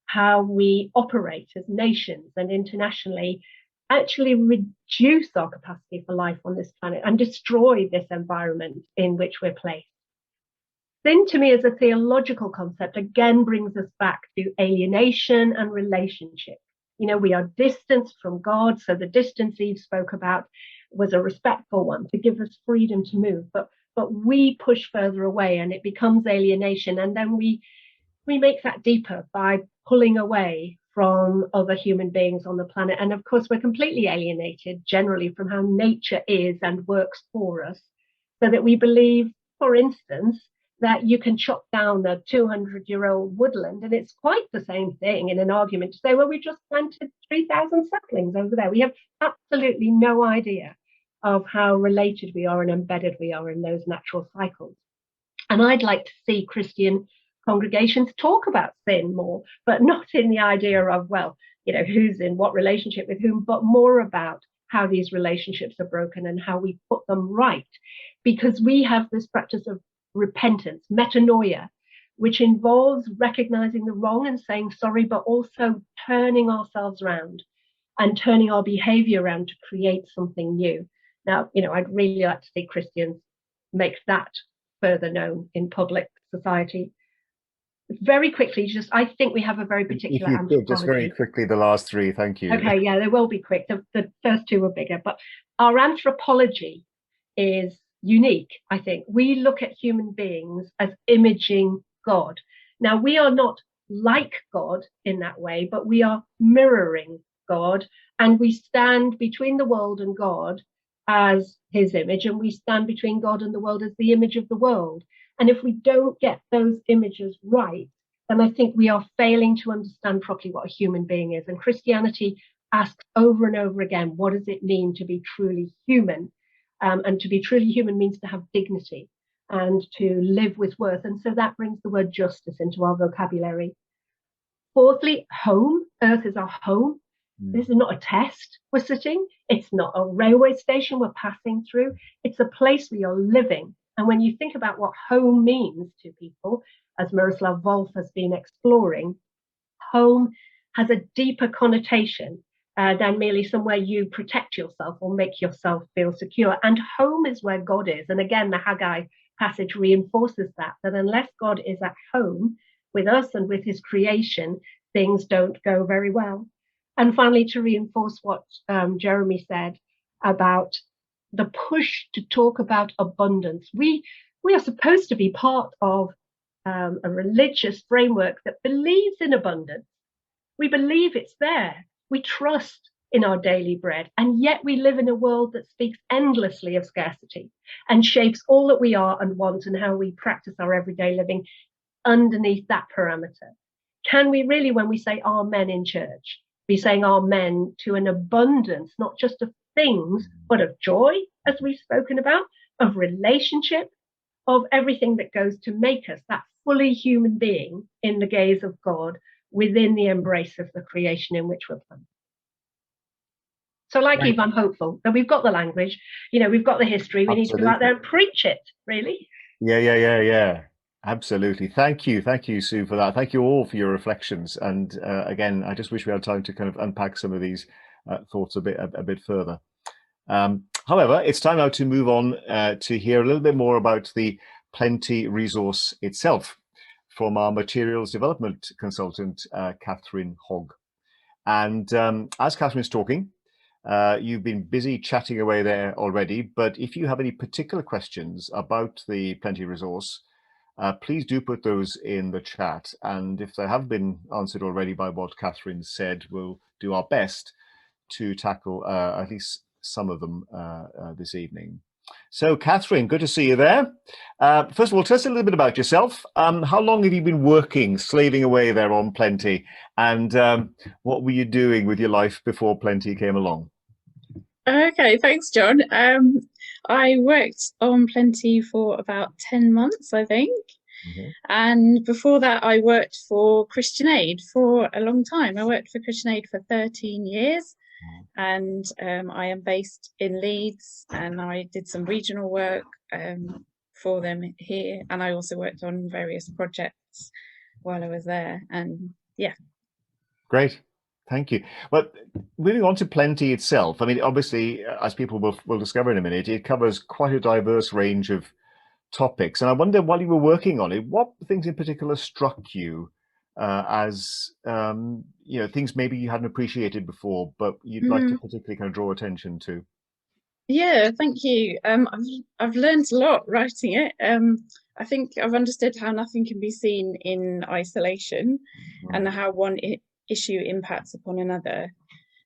how we operate as nations and internationally, actually reduce our capacity for life on this planet and destroy this environment in which we're placed. Sin, to me, as a theological concept, again brings us back to alienation and relationship. You know, we are distanced from God, so the distance Eve spoke about was a respectful one to give us freedom to move. But we push further away and it becomes alienation. And then we make that deeper by pulling away from other human beings on the planet. And of course, we're completely alienated generally from how nature is and works for us, so that we believe, for instance, that you can chop down a 200-year-old woodland and it's quite the same thing in an argument to say, well, we just planted 3,000 saplings over there. We have absolutely no idea of how related we are and embedded we are in those natural cycles. And I'd like to see Christian congregations talk about sin more, but not in the idea of, well, you know, who's in what relationship with whom, but more about how these relationships are broken and how we put them right. Because we have this practice of repentance, metanoia, which involves recognizing the wrong and saying sorry, but also turning ourselves around and turning our behavior around to create something new. Now, you know, I'd really like to see Christians make that further known in public society. Very quickly, I think we have a very particular If you could, just very quickly, the last 3, thank you. Okay, yeah, they will be quick. The first 2 were bigger, but our anthropology is unique, I think. We look at human beings as imaging God. Now, we are not like God in that way, but we are mirroring God, and we stand between the world and God as his image, and we stand between God and the world as the image of the world. And if we don't get those images right, then I think we are failing to understand properly what a human being is. And Christianity asks over and over again, what does it mean to be truly human? And to be truly human means to have dignity and to live with worth. And so that brings the word justice into our vocabulary. Fourthly, home. Earth is our home. This is not a test we're sitting. It's not a railway station we're passing through. It's a place we are living. And when you think about what home means to people, as Miroslav Volf has been exploring, home has a deeper connotation than merely somewhere you protect yourself or make yourself feel secure. And home is where God is. And again, the Haggai passage reinforces that unless God is at home with us and with his creation, things don't go very well. And finally, to reinforce what Jeremy said about the push to talk about abundance. We are supposed to be part of a religious framework that believes in abundance. We believe it's there. We trust in our daily bread. And yet we live in a world that speaks endlessly of scarcity and shapes all that we are and want and how we practice our everyday living underneath that parameter. Can we really, when we say amen in church, be saying amen to an abundance, not just of things, but of joy, as we've spoken about, of relationship, of everything that goes to make us that fully human being in the gaze of God within the embrace of the creation in which we're planted. So like Eve, I'm hopeful that we've got the language, you know, we've got the history, we need to go out there and preach it, really. Yeah. Absolutely. Thank you, Sue, for that. Thank you all for your reflections. And again, I just wish we had time to kind of unpack some of these thoughts a bit further. However, it's time now to move on to hear a little bit more about the Plenty resource itself from our materials development consultant, Catherine Hogg. And as Catherine's talking, you've been busy chatting away there already, but if you have any particular questions about the Plenty resource, please do put those in the chat. And if they have been answered already by what Catherine said, we'll do our best to tackle at least some of them this evening. So Catherine, good to see you there. First of all, tell us a little bit about yourself. How long have you been working, slaving away there on Plenty? And what were you doing with your life before Plenty came along? Okay, thanks, John. I worked on Plenty for about 10 months, I think. Mm-hmm. And before that, I worked for Christian Aid for a long time. I worked for Christian Aid for 13 years. And I am based in Leeds, and I did some regional work for them here. And I also worked on various projects while I was there. And yeah. Great. Thank you. But moving on to Plenty itself, I mean, obviously, as people will discover in a minute, it covers quite a diverse range of topics. And I wonder, while you were working on it, what things in particular struck you as, you know, things maybe you hadn't appreciated before, but you'd like to particularly kind of draw attention to? Yeah, thank you. I've learned a lot writing it. I think I've understood how nothing can be seen in isolation and how one issue impacts upon another.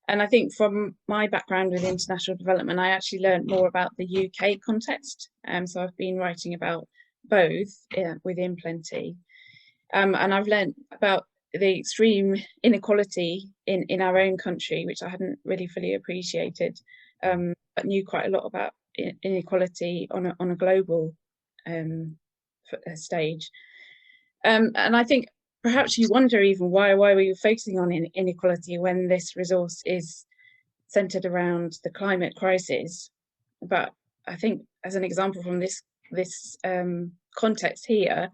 And I think from my background with international development, I actually learned more about the UK context. So I've been writing about both within Plenty. And I've learned about the extreme inequality in our own country, which I hadn't really fully appreciated, but knew quite a lot about inequality on a global stage. And I think perhaps you wonder even why we're focusing on inequality when this resource is centered around the climate crisis. But I think as an example from this context here,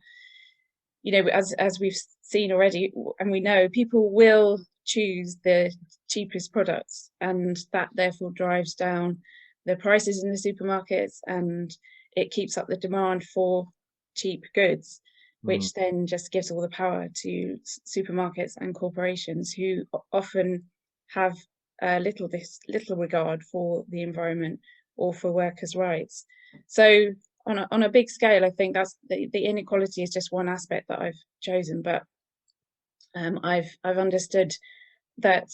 you know, as we've seen already, and we know, people will choose the cheapest products, and that therefore drives down the prices in the supermarkets, and it keeps up the demand for cheap goods, which then just gives all the power to supermarkets and corporations, who often have little regard for the environment or for workers' rights. So on a big scale, I think that's the inequality is just one aspect that I've chosen, but I've understood that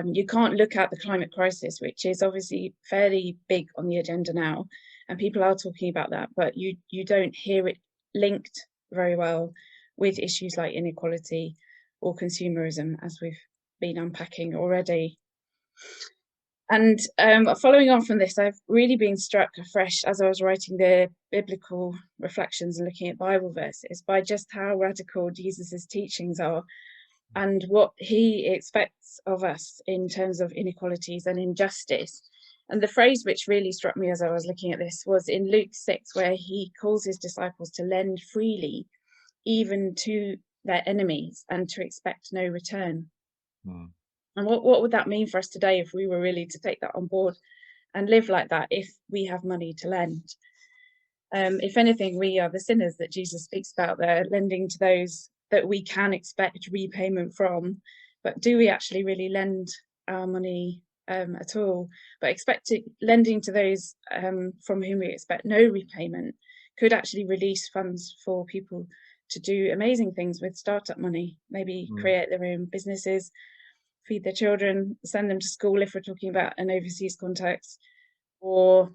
you can't look at the climate crisis, which is obviously fairly big on the agenda now, and people are talking about that, but you don't hear it linked very well with issues like inequality or consumerism, as we've been unpacking already. And following on from this, I've really been struck afresh as I was writing the biblical reflections and looking at Bible verses by just how radical Jesus's teachings are and what he expects of us in terms of inequalities and injustice. And the phrase which really struck me as I was looking at this was in Luke 6, where he calls his disciples to lend freely, even to their enemies, and to expect no return. And what would that mean for us today if we were really to take that on board and live like that, if we have money to lend? If anything, we are the sinners that Jesus speaks about there, lending to those that we can expect repayment from. But do we actually really lend our money at all? But lending to those from whom we expect no repayment could actually release funds for people to do amazing things with startup money, maybe create their own businesses, feed their children, send them to school if we're talking about an overseas context, or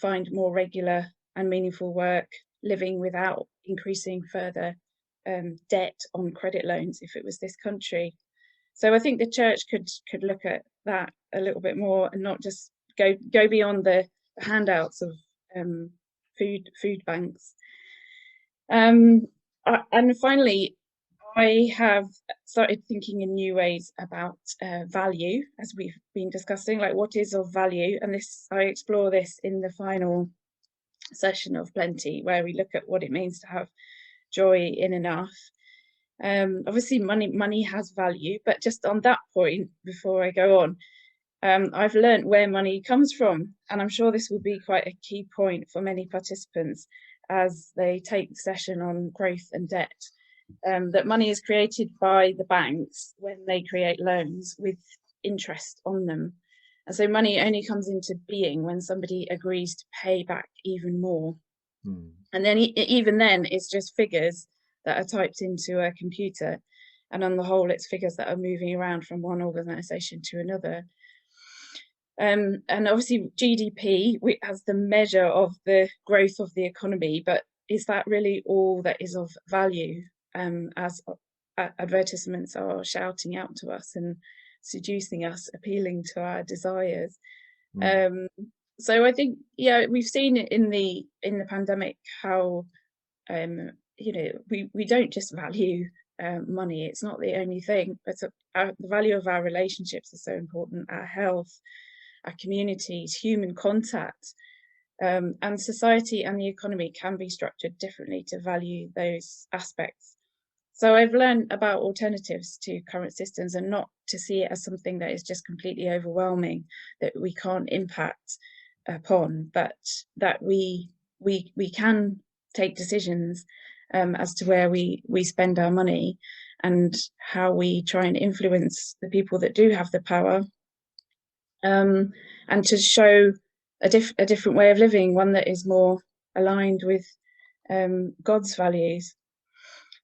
find more regular and meaningful work, living without increasing further debt on credit loans if it was this country. So I think the church could look at that a little bit more and not just go beyond the handouts of food banks. And finally, I have started thinking in new ways about value, as we've been discussing, like what is of value, and I explore this in the final session of Plenty, where we look at what it means to have joy in enough. Obviously money has value, but just on that point, before I go on, I've learned where money comes from, and I'm sure this will be quite a key point for many participants as they take the session on growth and debt, that money is created by the banks when they create loans with interest on them. And so money only comes into being when somebody agrees to pay back even more. And then even then, it's just figures that are typed into a computer. And on the whole, it's figures that are moving around from one organisation to another. And obviously GDP as the measure of the growth of the economy, but is that really all that is of value, as advertisements are shouting out to us and seducing us, appealing to our desires? So I think, yeah, we've seen it in the pandemic how we don't just value money. It's not the only thing, but the value of our relationships is so important, our health, our communities, human contact, and society and the economy can be structured differently to value those aspects. So I've learned about alternatives to current systems, and not to see it as something that is just completely overwhelming, that we can't impact upon, but that we can take decisions as to where we spend our money and how we try and influence the people that do have the power, and to show a different way of living, one that is more aligned with God's values.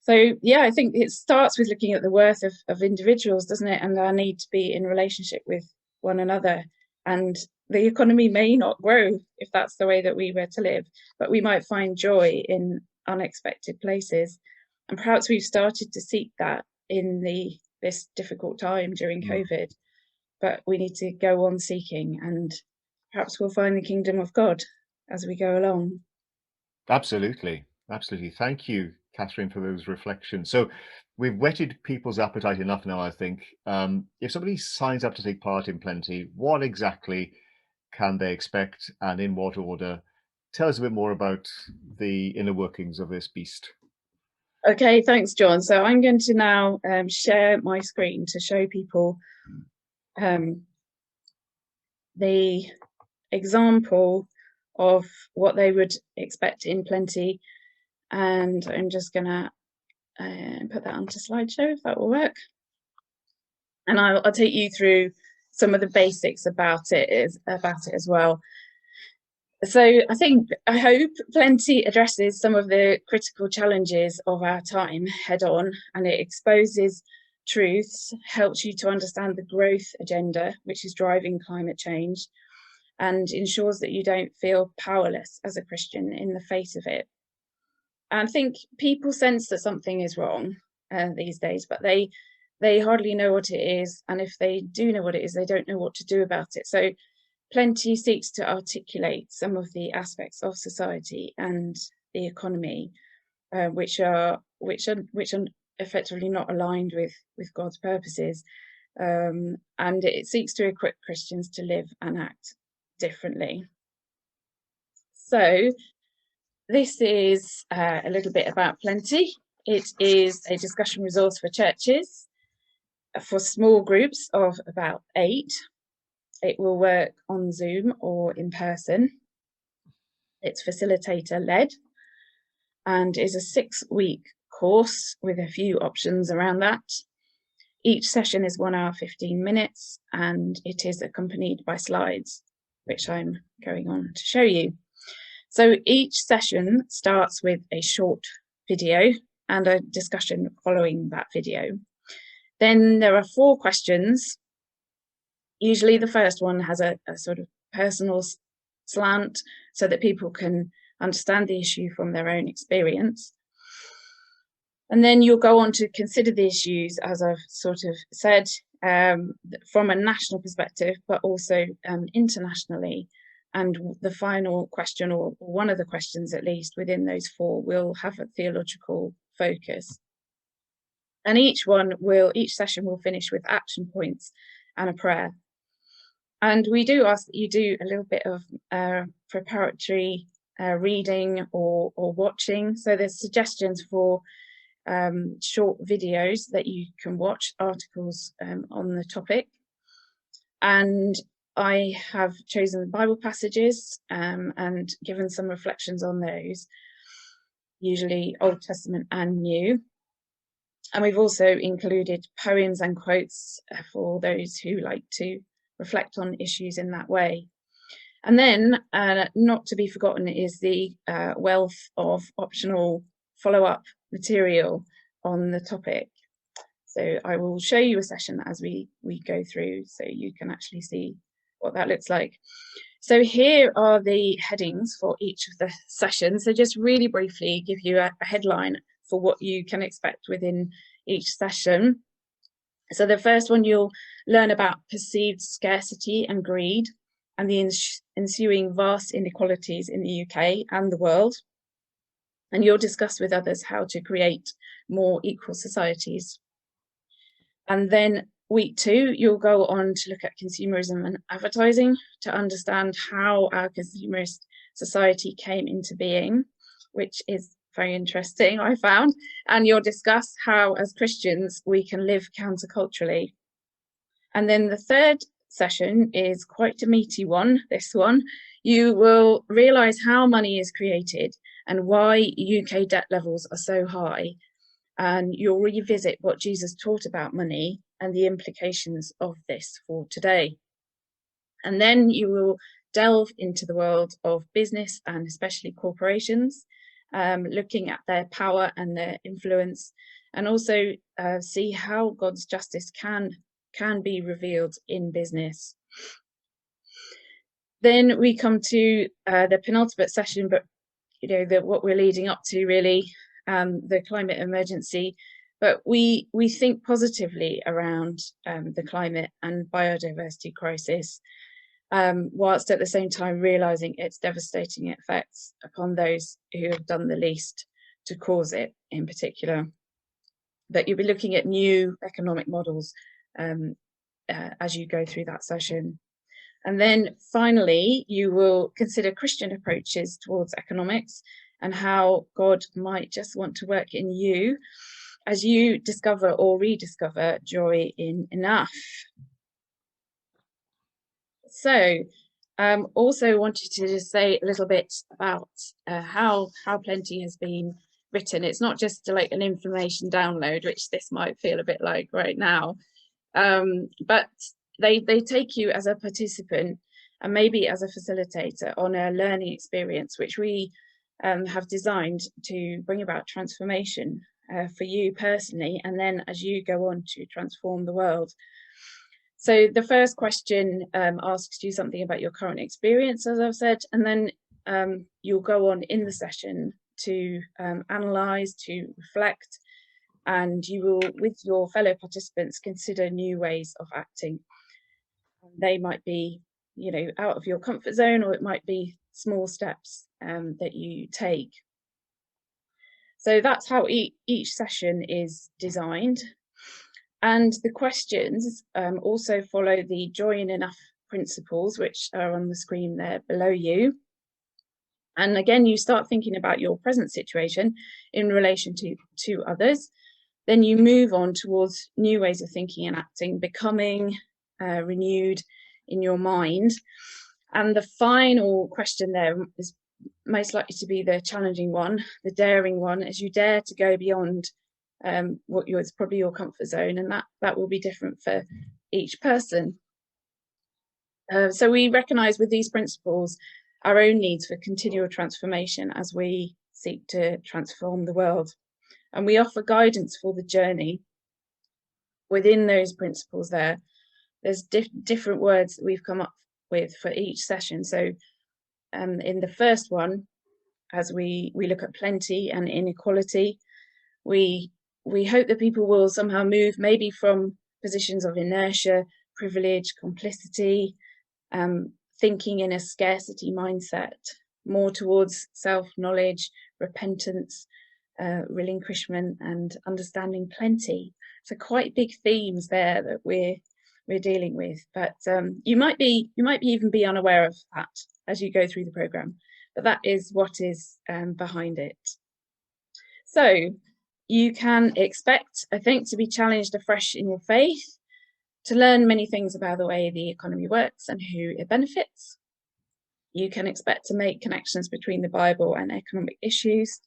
So yeah, I think it starts with looking at the worth of individuals, doesn't it, and our need to be in relationship with one another. And the economy may not grow if that's the way that we were to live, but we might find joy in unexpected places. And perhaps we've started to seek that in this difficult time during COVID, but we need to go on seeking, and perhaps we'll find the kingdom of God as we go along. Absolutely. Thank you, Catherine, for those reflections. So we've whetted people's appetite enough now, I think. If somebody signs up to take part in Plenty, what exactly can they expect, and in what order? Tell us a bit more about the inner workings of this beast. Okay, thanks, John. So I'm going to now share my screen to show people the example of what they would expect in Plenty, and I'm just gonna put that onto slideshow, if that will work, and I'll take you through some of the basics about it as well. So I hope Plenty addresses some of the critical challenges of our time head on, and it exposes truths, helps you to understand the growth agenda which is driving climate change, and ensures that you don't feel powerless as a Christian in the face of it. And I think people sense that something is wrong these days, but they hardly know what it is, and if they do know what it is, they don't know what to do about it. So Plenty seeks to articulate some of the aspects of society and the economy which are effectively not aligned with God's purposes, and it seeks to equip Christians to live and act differently. So this is a little bit about Plenty. It is a discussion resource for churches for small groups of about 8. It will work on Zoom or in person. It's facilitator led and is a 6-week course with a few options around that. Each session is 1 hour 15 minutes, and it is accompanied by slides, which I'm going on to show you. So each session starts with a short video and a discussion following that video. Then there are 4 questions. Usually the first one has a sort of personal slant so that people can understand the issue from their own experience. And then you'll go on to consider the issues, as I've sort of said, from a national perspective, but also internationally. And the final question, or one of the questions at least within those 4, will have a theological focus. And each session will finish with action points and a prayer. And we do ask that you do a little bit of preparatory reading or watching. So there's suggestions for short videos that you can watch, articles on the topic. And I have chosen the Bible passages and given some reflections on those, usually Old Testament and New. And we've also included poems and quotes for those who like to reflect on issues in that way. And then, not to be forgotten, is the wealth of optional follow-up material on the topic. So I will show you a session as we go through, so you can actually see what that looks like. So here are the headings for each of the sessions. So just really briefly give you a headline for what you can expect within each session. So the first one, you'll learn about perceived scarcity and greed and the ensuing vast inequalities in the UK and the world. And you'll discuss with others how to create more equal societies. And then week 2, you'll go on to look at consumerism and advertising to understand how our consumerist society came into being, which is very interesting, I found. And you'll discuss how, as Christians, we can live counterculturally. And then the third session is quite a meaty one, this one. You will realise how money is created and why UK debt levels are so high. And you'll revisit what Jesus taught about money and the implications of this for today. And then you will delve into the world of business and especially corporations, looking at their power and their influence, and also see how God's justice can be revealed in business. Then we come to the penultimate session, but what we're leading up to really, the climate emergency. But we think positively around the climate and biodiversity crisis, whilst at the same time realising its devastating effects upon those who have done the least to cause it in particular. But you'll be looking at new economic models as you go through that session. And then finally, you will consider Christian approaches towards economics and how God might just want to work in you as you discover or rediscover joy in enough. So also wanted to just say a little bit about how Plenty has been written. It's not just like an information download, which this might feel a bit like right now, but they take you as a participant and maybe as a facilitator on a learning experience, which we have designed to bring about transformation for you personally, and then as you go on to transform the world. So the first question asks you something about your current experience, as I've said, and then you'll go on in the session to analyse, to reflect, and you will, with your fellow participants, consider new ways of acting. They might be, out of your comfort zone, or it might be small steps that you take. So that's how each session is designed. And the questions also follow the Joy in Enough principles, which are on the screen there below you. And again, you start thinking about your present situation in relation to others. Then you move on towards new ways of thinking and acting, becoming renewed in your mind. And the final question there is most likely to be the challenging one, the daring one, as you dare to go beyond what is probably your comfort zone, and that will be different for each person. So we recognise with these principles our own needs for continual transformation as we seek to transform the world, and we offer guidance for the journey. within those principles there's different words that we've come up with for each session. So in the first one, as we look at plenty and inequality, we hope that people will somehow move maybe from positions of inertia, privilege, complicity, thinking in a scarcity mindset, more towards self-knowledge, repentance, relinquishment, and understanding plenty. So quite big themes there that we're dealing with. But you might even be unaware of that as you go through the program. But that is what is behind it. So you can expect, I think, to be challenged afresh in your faith, to learn many things about the way the economy works and who it benefits. You can expect to make connections between the Bible and economic issues,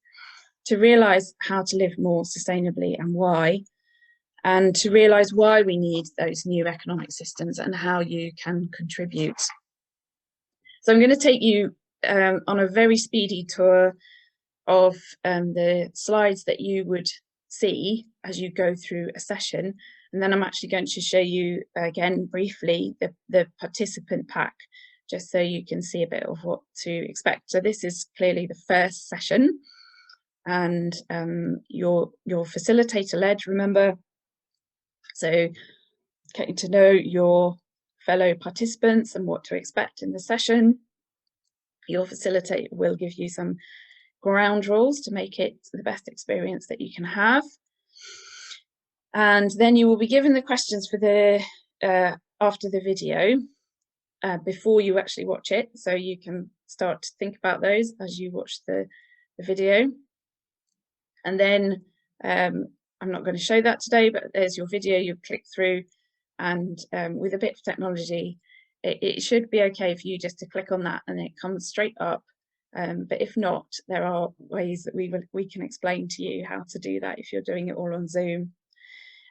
to realise how to live more sustainably and why, and to realise why we need those new economic systems and how you can contribute. So I'm going to take you on a very speedy tour of the slides that you would see as you go through a session, and then I'm actually going to show you again briefly the participant pack, just so you can see a bit of what to expect. So this is clearly the first session, and your facilitator led, remember, so getting to know your fellow participants and what to expect in the session. Your facilitator will give you some ground rules to make it the best experience that you can have, and then you will be given the questions for the after the video before you actually watch it, so you can start to think about those as you watch the video. And then I'm not going to show that today, but there's your video. You click through, and with a bit of technology it should be okay for you just to click on that and it comes straight up. But if not, there are ways that we can explain to you how to do that if you're doing it all on Zoom.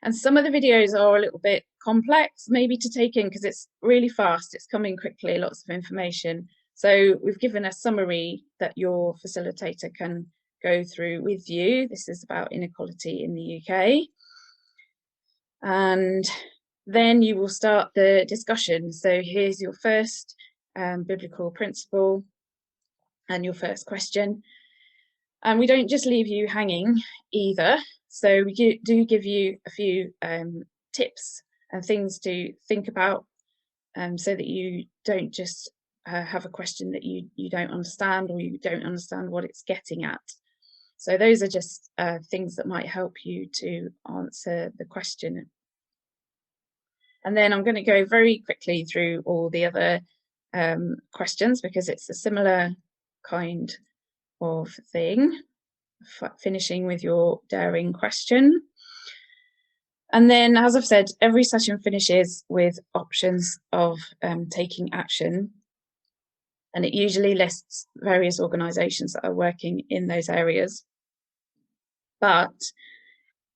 And some of the videos are a little bit complex maybe to take in because it's really fast, it's coming quickly, lots of information. So we've given a summary that your facilitator can go through with you. This is about inequality in the UK. And then you will start the discussion. So here's your first biblical principle and your first question. And we don't just leave you hanging either. So we do give you a few tips and things to think about so that you don't just have a question that you don't understand, or you don't understand what it's getting at. So those are just things that might help you to answer the question. And then I'm going to go very quickly through all the other questions because it's a similar kind of thing, finishing with your daring question. And then, as I've said, every session finishes with options of taking action. And it usually lists various organisations that are working in those areas. But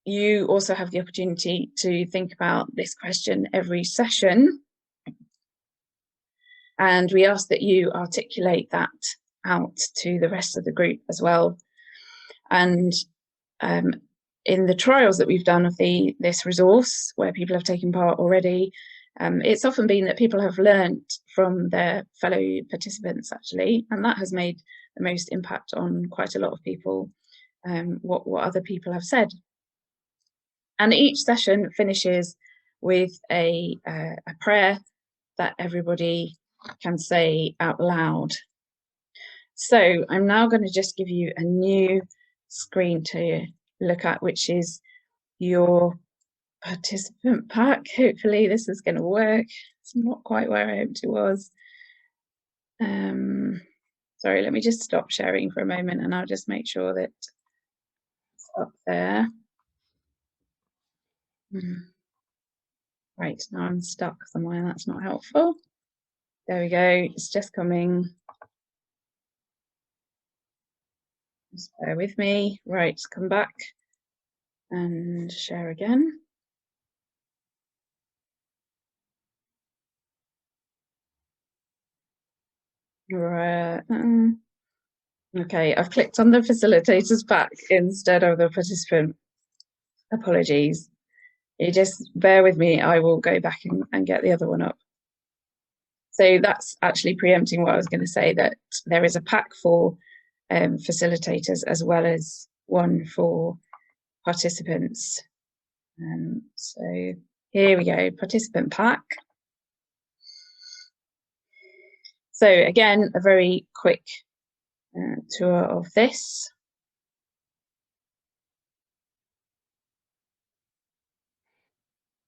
you also have the opportunity to think about this question every session. And we ask that you articulate that out to the rest of the group as well. And in the trials that we've done of this resource, where people have taken part already, it's often been that people have learnt from their fellow participants, actually, and that has made the most impact on quite a lot of people, what other people have said. And each session finishes with a prayer that everybody can say out loud. So I'm now going to just give you a new screen to look at, which is your participant pack. Hopefully this is going to work. It's not quite where I hoped it was. Sorry, let me just stop sharing for a moment and I'll just make sure that it's up there. Right, now I'm stuck somewhere, that's not helpful. There we go, it's just coming. Just bear with me. Right, come back and share again. Right. Okay, I've clicked on the facilitator's pack instead of the participant. Apologies. You just bear with me, I will go back and get the other one up. So that's actually preempting what I was going to say, that there is a pack for facilitators as well as one for participants. So here we go, participant pack. So again, a very quick tour of this.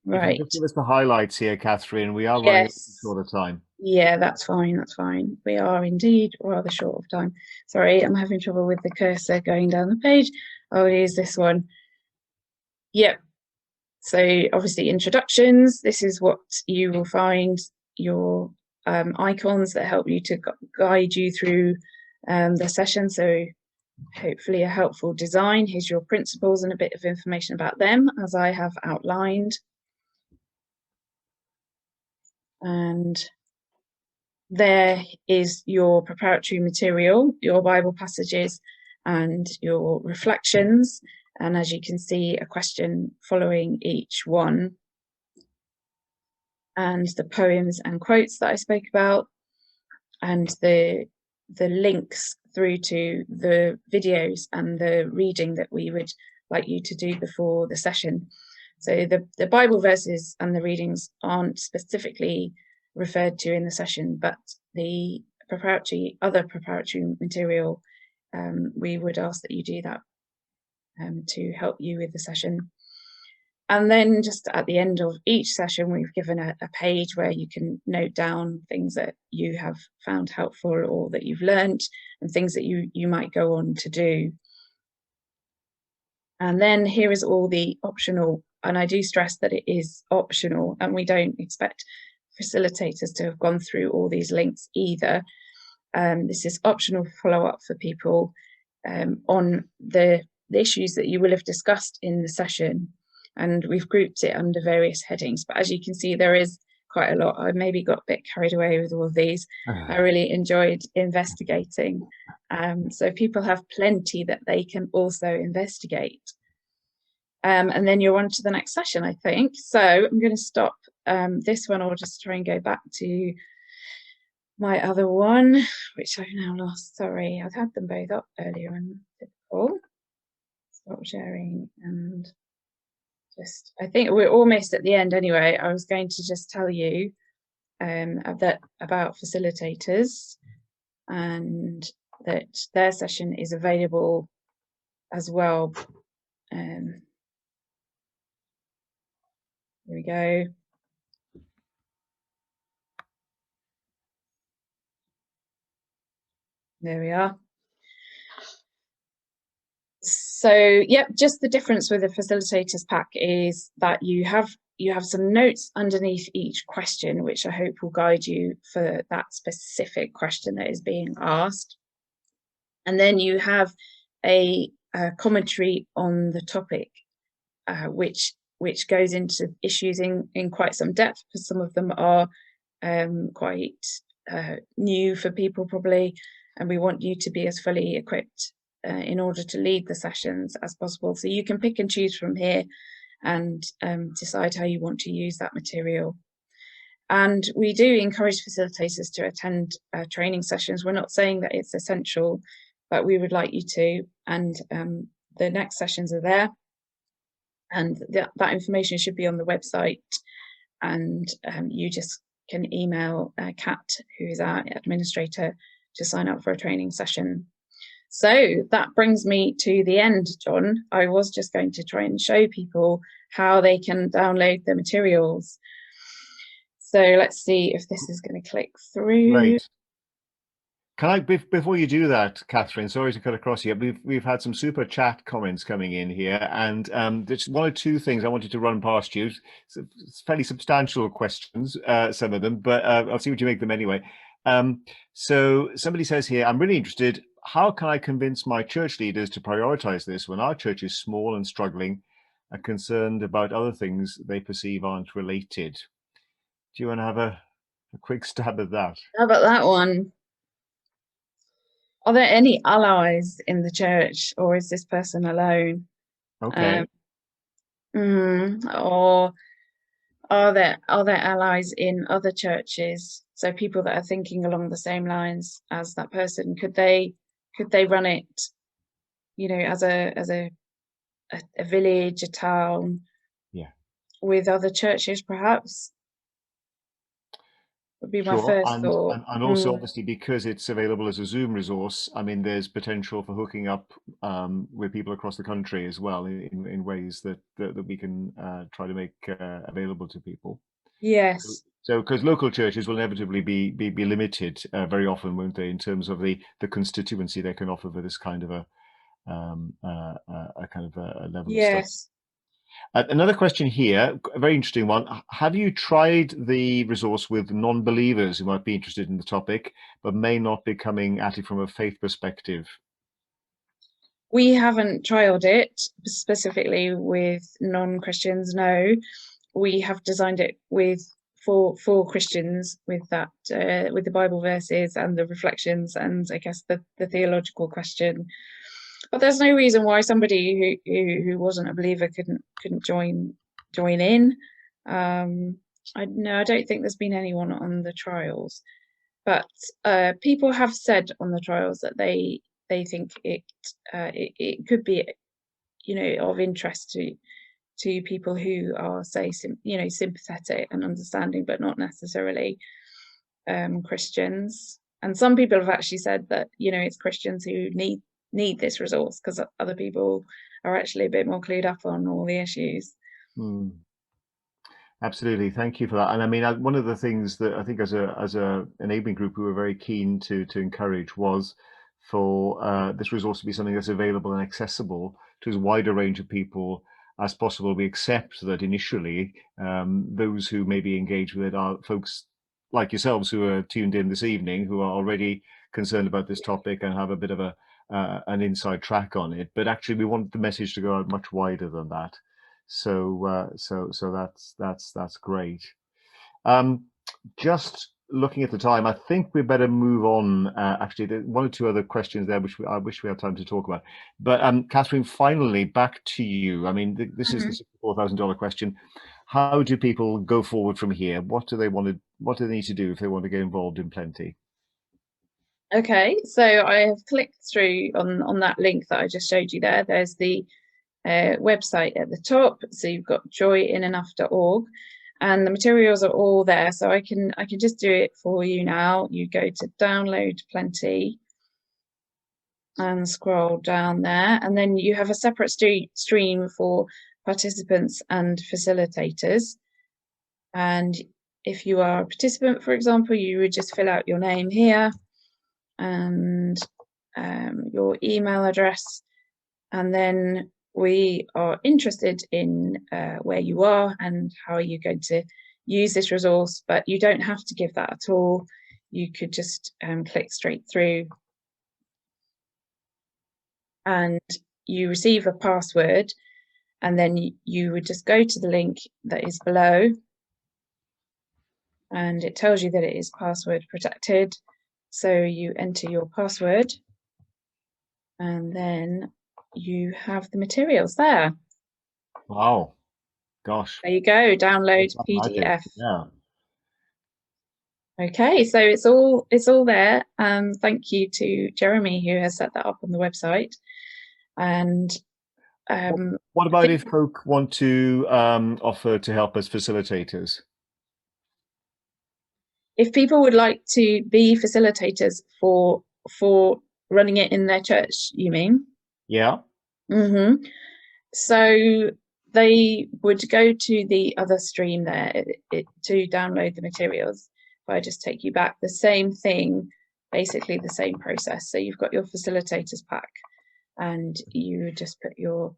Right. Just give us the highlights here, Catherine. We are running short of time. Yeah, that's fine. That's fine. We are indeed rather short of time. Sorry, I'm having trouble with the cursor going down the page. I'll use this one. Yep. So obviously introductions. This is what you will find, your icons that help you to guide you through the session. So hopefully a helpful design. Here's your principles and a bit of information about them, as I have outlined. And there is your preparatory material, your Bible passages and your reflections. And as you can see, a question following each one. And the poems and quotes that I spoke about, and the links through to the videos and the reading that we would like you to do before the session. So the Bible verses and the readings aren't specifically referred to in the session, but the other preparatory material, we would ask that you do that to help you with the session. And then just at the end of each session, we've given a page where you can note down things that you have found helpful or that you've learned, and things that you might go on to do. And then here is all the optional, and I do stress that it is optional, and we don't expect facilitators to have gone through all these links either. This is optional follow-up for people on the issues that you will have discussed in the session. And we've grouped it under various headings, but as you can see, there is quite a lot. I maybe got a bit carried away with all of these. I really enjoyed investigating. So people have plenty that they can also investigate. And then you're on to the next session, I think. So I'm going to stop this one, or just try and go back to my other one, which I've now lost. Sorry, I've had them both up earlier and typical. Stop sharing and just, I think we're almost at the end anyway. I was going to just tell you about facilitators, and that their session is available as well. Here we go. There we are. So, yep, just the difference with the facilitators pack is that you have some notes underneath each question, which I hope will guide you for that specific question that is being asked. And then you have a commentary on the topic, which goes into issues in quite some depth, because some of them are quite new for people probably, and we want you to be as fully equipped in order to lead the sessions as possible. So you can pick and choose from here and decide how you want to use that material. And we do encourage facilitators to attend training sessions. We're not saying that it's essential, but we would like you to. And the next sessions are there, and that information should be on the website. And you just can email Kat, who is our administrator, to sign up for a training session. So that brings me to the end, John. I was just going to try and show people how they can download the materials. So let's see if this is going to click through. Great. Can I, before you do that, Catherine, sorry to cut across here, we've had some super chat comments coming in here, and there's one or two things I wanted to run past you. It's fairly substantial questions, some of them, but I'll see what you make them anyway. So somebody says here, I'm really interested, how can I convince my church leaders to prioritize this when our church is small and struggling and concerned about other things they perceive aren't related? Do you want to have a quick stab at that? How about that one? Are there any allies in the church, or is this person alone? Okay. Or are there allies in other churches? So people that are thinking along the same lines as that person, could they run it, you know, as a village, a town, with other churches, perhaps? Would be my first thought. And also obviously, because it's available as a Zoom resource, I mean, there's potential for hooking up with people across the country as well in ways that we can try to make available to people. Yes. So because local churches will inevitably be limited very often, won't they, in terms of the constituency they can offer for this kind of a kind of a level of study. Yes. Another question here, a very interesting one. Have you tried the resource with non-believers who might be interested in the topic, but may not be coming at it from a faith perspective? We haven't trialed it specifically with non-Christians, no. We have designed it for Christians, with that with the Bible verses and the reflections and I guess the theological question. But there's no reason why somebody who wasn't a believer couldn't join in. I don't think there's been anyone on the trials, but people have said on the trials that they think it could be, you know, of interest to people who are, say, sympathetic and understanding, but not necessarily Christians. And some people have actually said that, you know, it's Christians who need this resource because other people are actually a bit more clued up on all the issues. Absolutely, thank you for that. And I mean, one of the things that I think as a enabling group we were very keen to encourage was for this resource to be something that's available and accessible to as wide a range of people as possible. We accept that initially those who may be engaged with it are folks like yourselves who are tuned in this evening, who are already concerned about this topic and have a bit of an inside track on it. But actually we want the message to go out much wider than that. So that's great. Just looking at the time, I think we better move on. Actually, there's one or two other questions there which I wish we had time to talk about. But Catherine, finally, back to you. I mean, this is the $64,000 question. How do people go forward from here? What do they need to do if they want to get involved in Plenty? Okay, so I have clicked through on that link that I just showed you there. There's the website at the top, so you've got joyinenough.org, and the materials are all there. So I can just do it for you now. You go to download Plenty and scroll down there, and then you have a separate stream for participants and facilitators. And if you are a participant, for example, you would just fill out your name here and your email address, and then we are interested in where you are and how you're going to use this resource, but you don't have to give that at all. You could just click straight through, and you receive a password, and then you would just go to the link that is below, and it tells you that it is password protected. So you enter your password, and then you have the materials there. Wow, gosh. There you go, download PDF. Yeah. Okay, so it's all there. Thank you to Jeremy who has set that up on the website. And what about if folk want to offer to help as facilitators? If people would like to be facilitators for running it in their church, you mean? Yeah. So they would go to the other stream there to download the materials. If I just take you back, the same thing, basically the same process. So you've got your facilitators pack, and you would just put your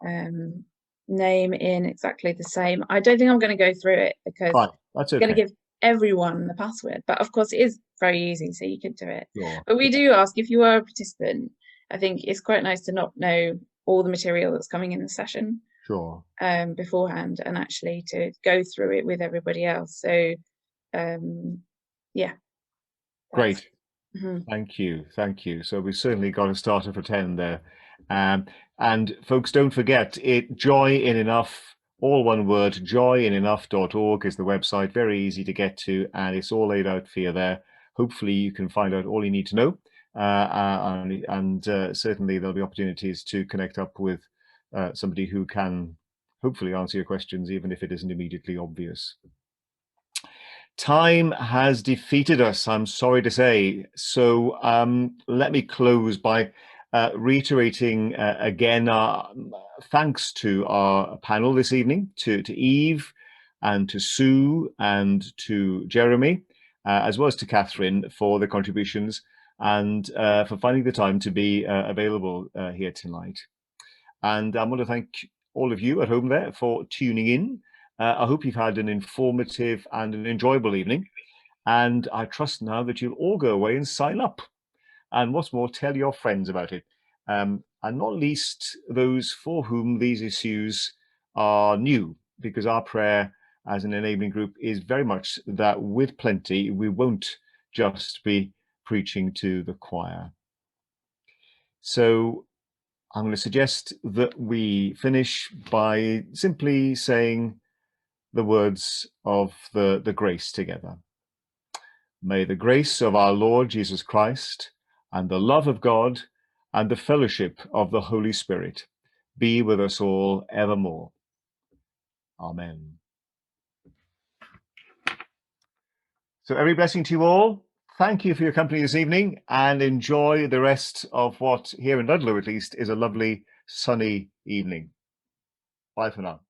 name in exactly the same. I don't think I'm going to go through it because that's okay. I'm going to give everyone the password, but of course it is very easy, so you can do it. Sure. But we do ask, if you are a participant, I think it's quite nice to not know all the material that's coming in the session beforehand, and actually to go through it with everybody else. So yeah, great. Thank you. So we certainly got a starter for 10 there. And folks, don't forget it, joyinenough.org. all one word, joyinenough.org is the website, very easy to get to, and it's all laid out for you there. Hopefully you can find out all you need to know, and certainly there'll be opportunities to connect up with somebody who can hopefully answer your questions, even if it isn't immediately obvious. Time has defeated us, I'm sorry to say. So let me close by reiterating again our thanks to our panel this evening, to Eve and to Sue and to Jeremy, as well as to Catherine for the contributions and for finding the time to be available here tonight. And I want to thank all of you at home there for tuning in. I hope you've had an informative and an enjoyable evening, and I trust now that you'll all go away and sign up. And what's more, tell your friends about it, and not least those for whom these issues are new, because our prayer as an enabling group is very much that with Plenty, we won't just be preaching to the choir. So I'm going to suggest that we finish by simply saying the words of the grace together. May the grace of our Lord Jesus Christ and the love of God and the fellowship of the Holy Spirit be with us all evermore. Amen. So every blessing to you all. Thank you for your company this evening, and enjoy the rest of what, here in Ludlow at least, is a lovely sunny evening. Bye for now.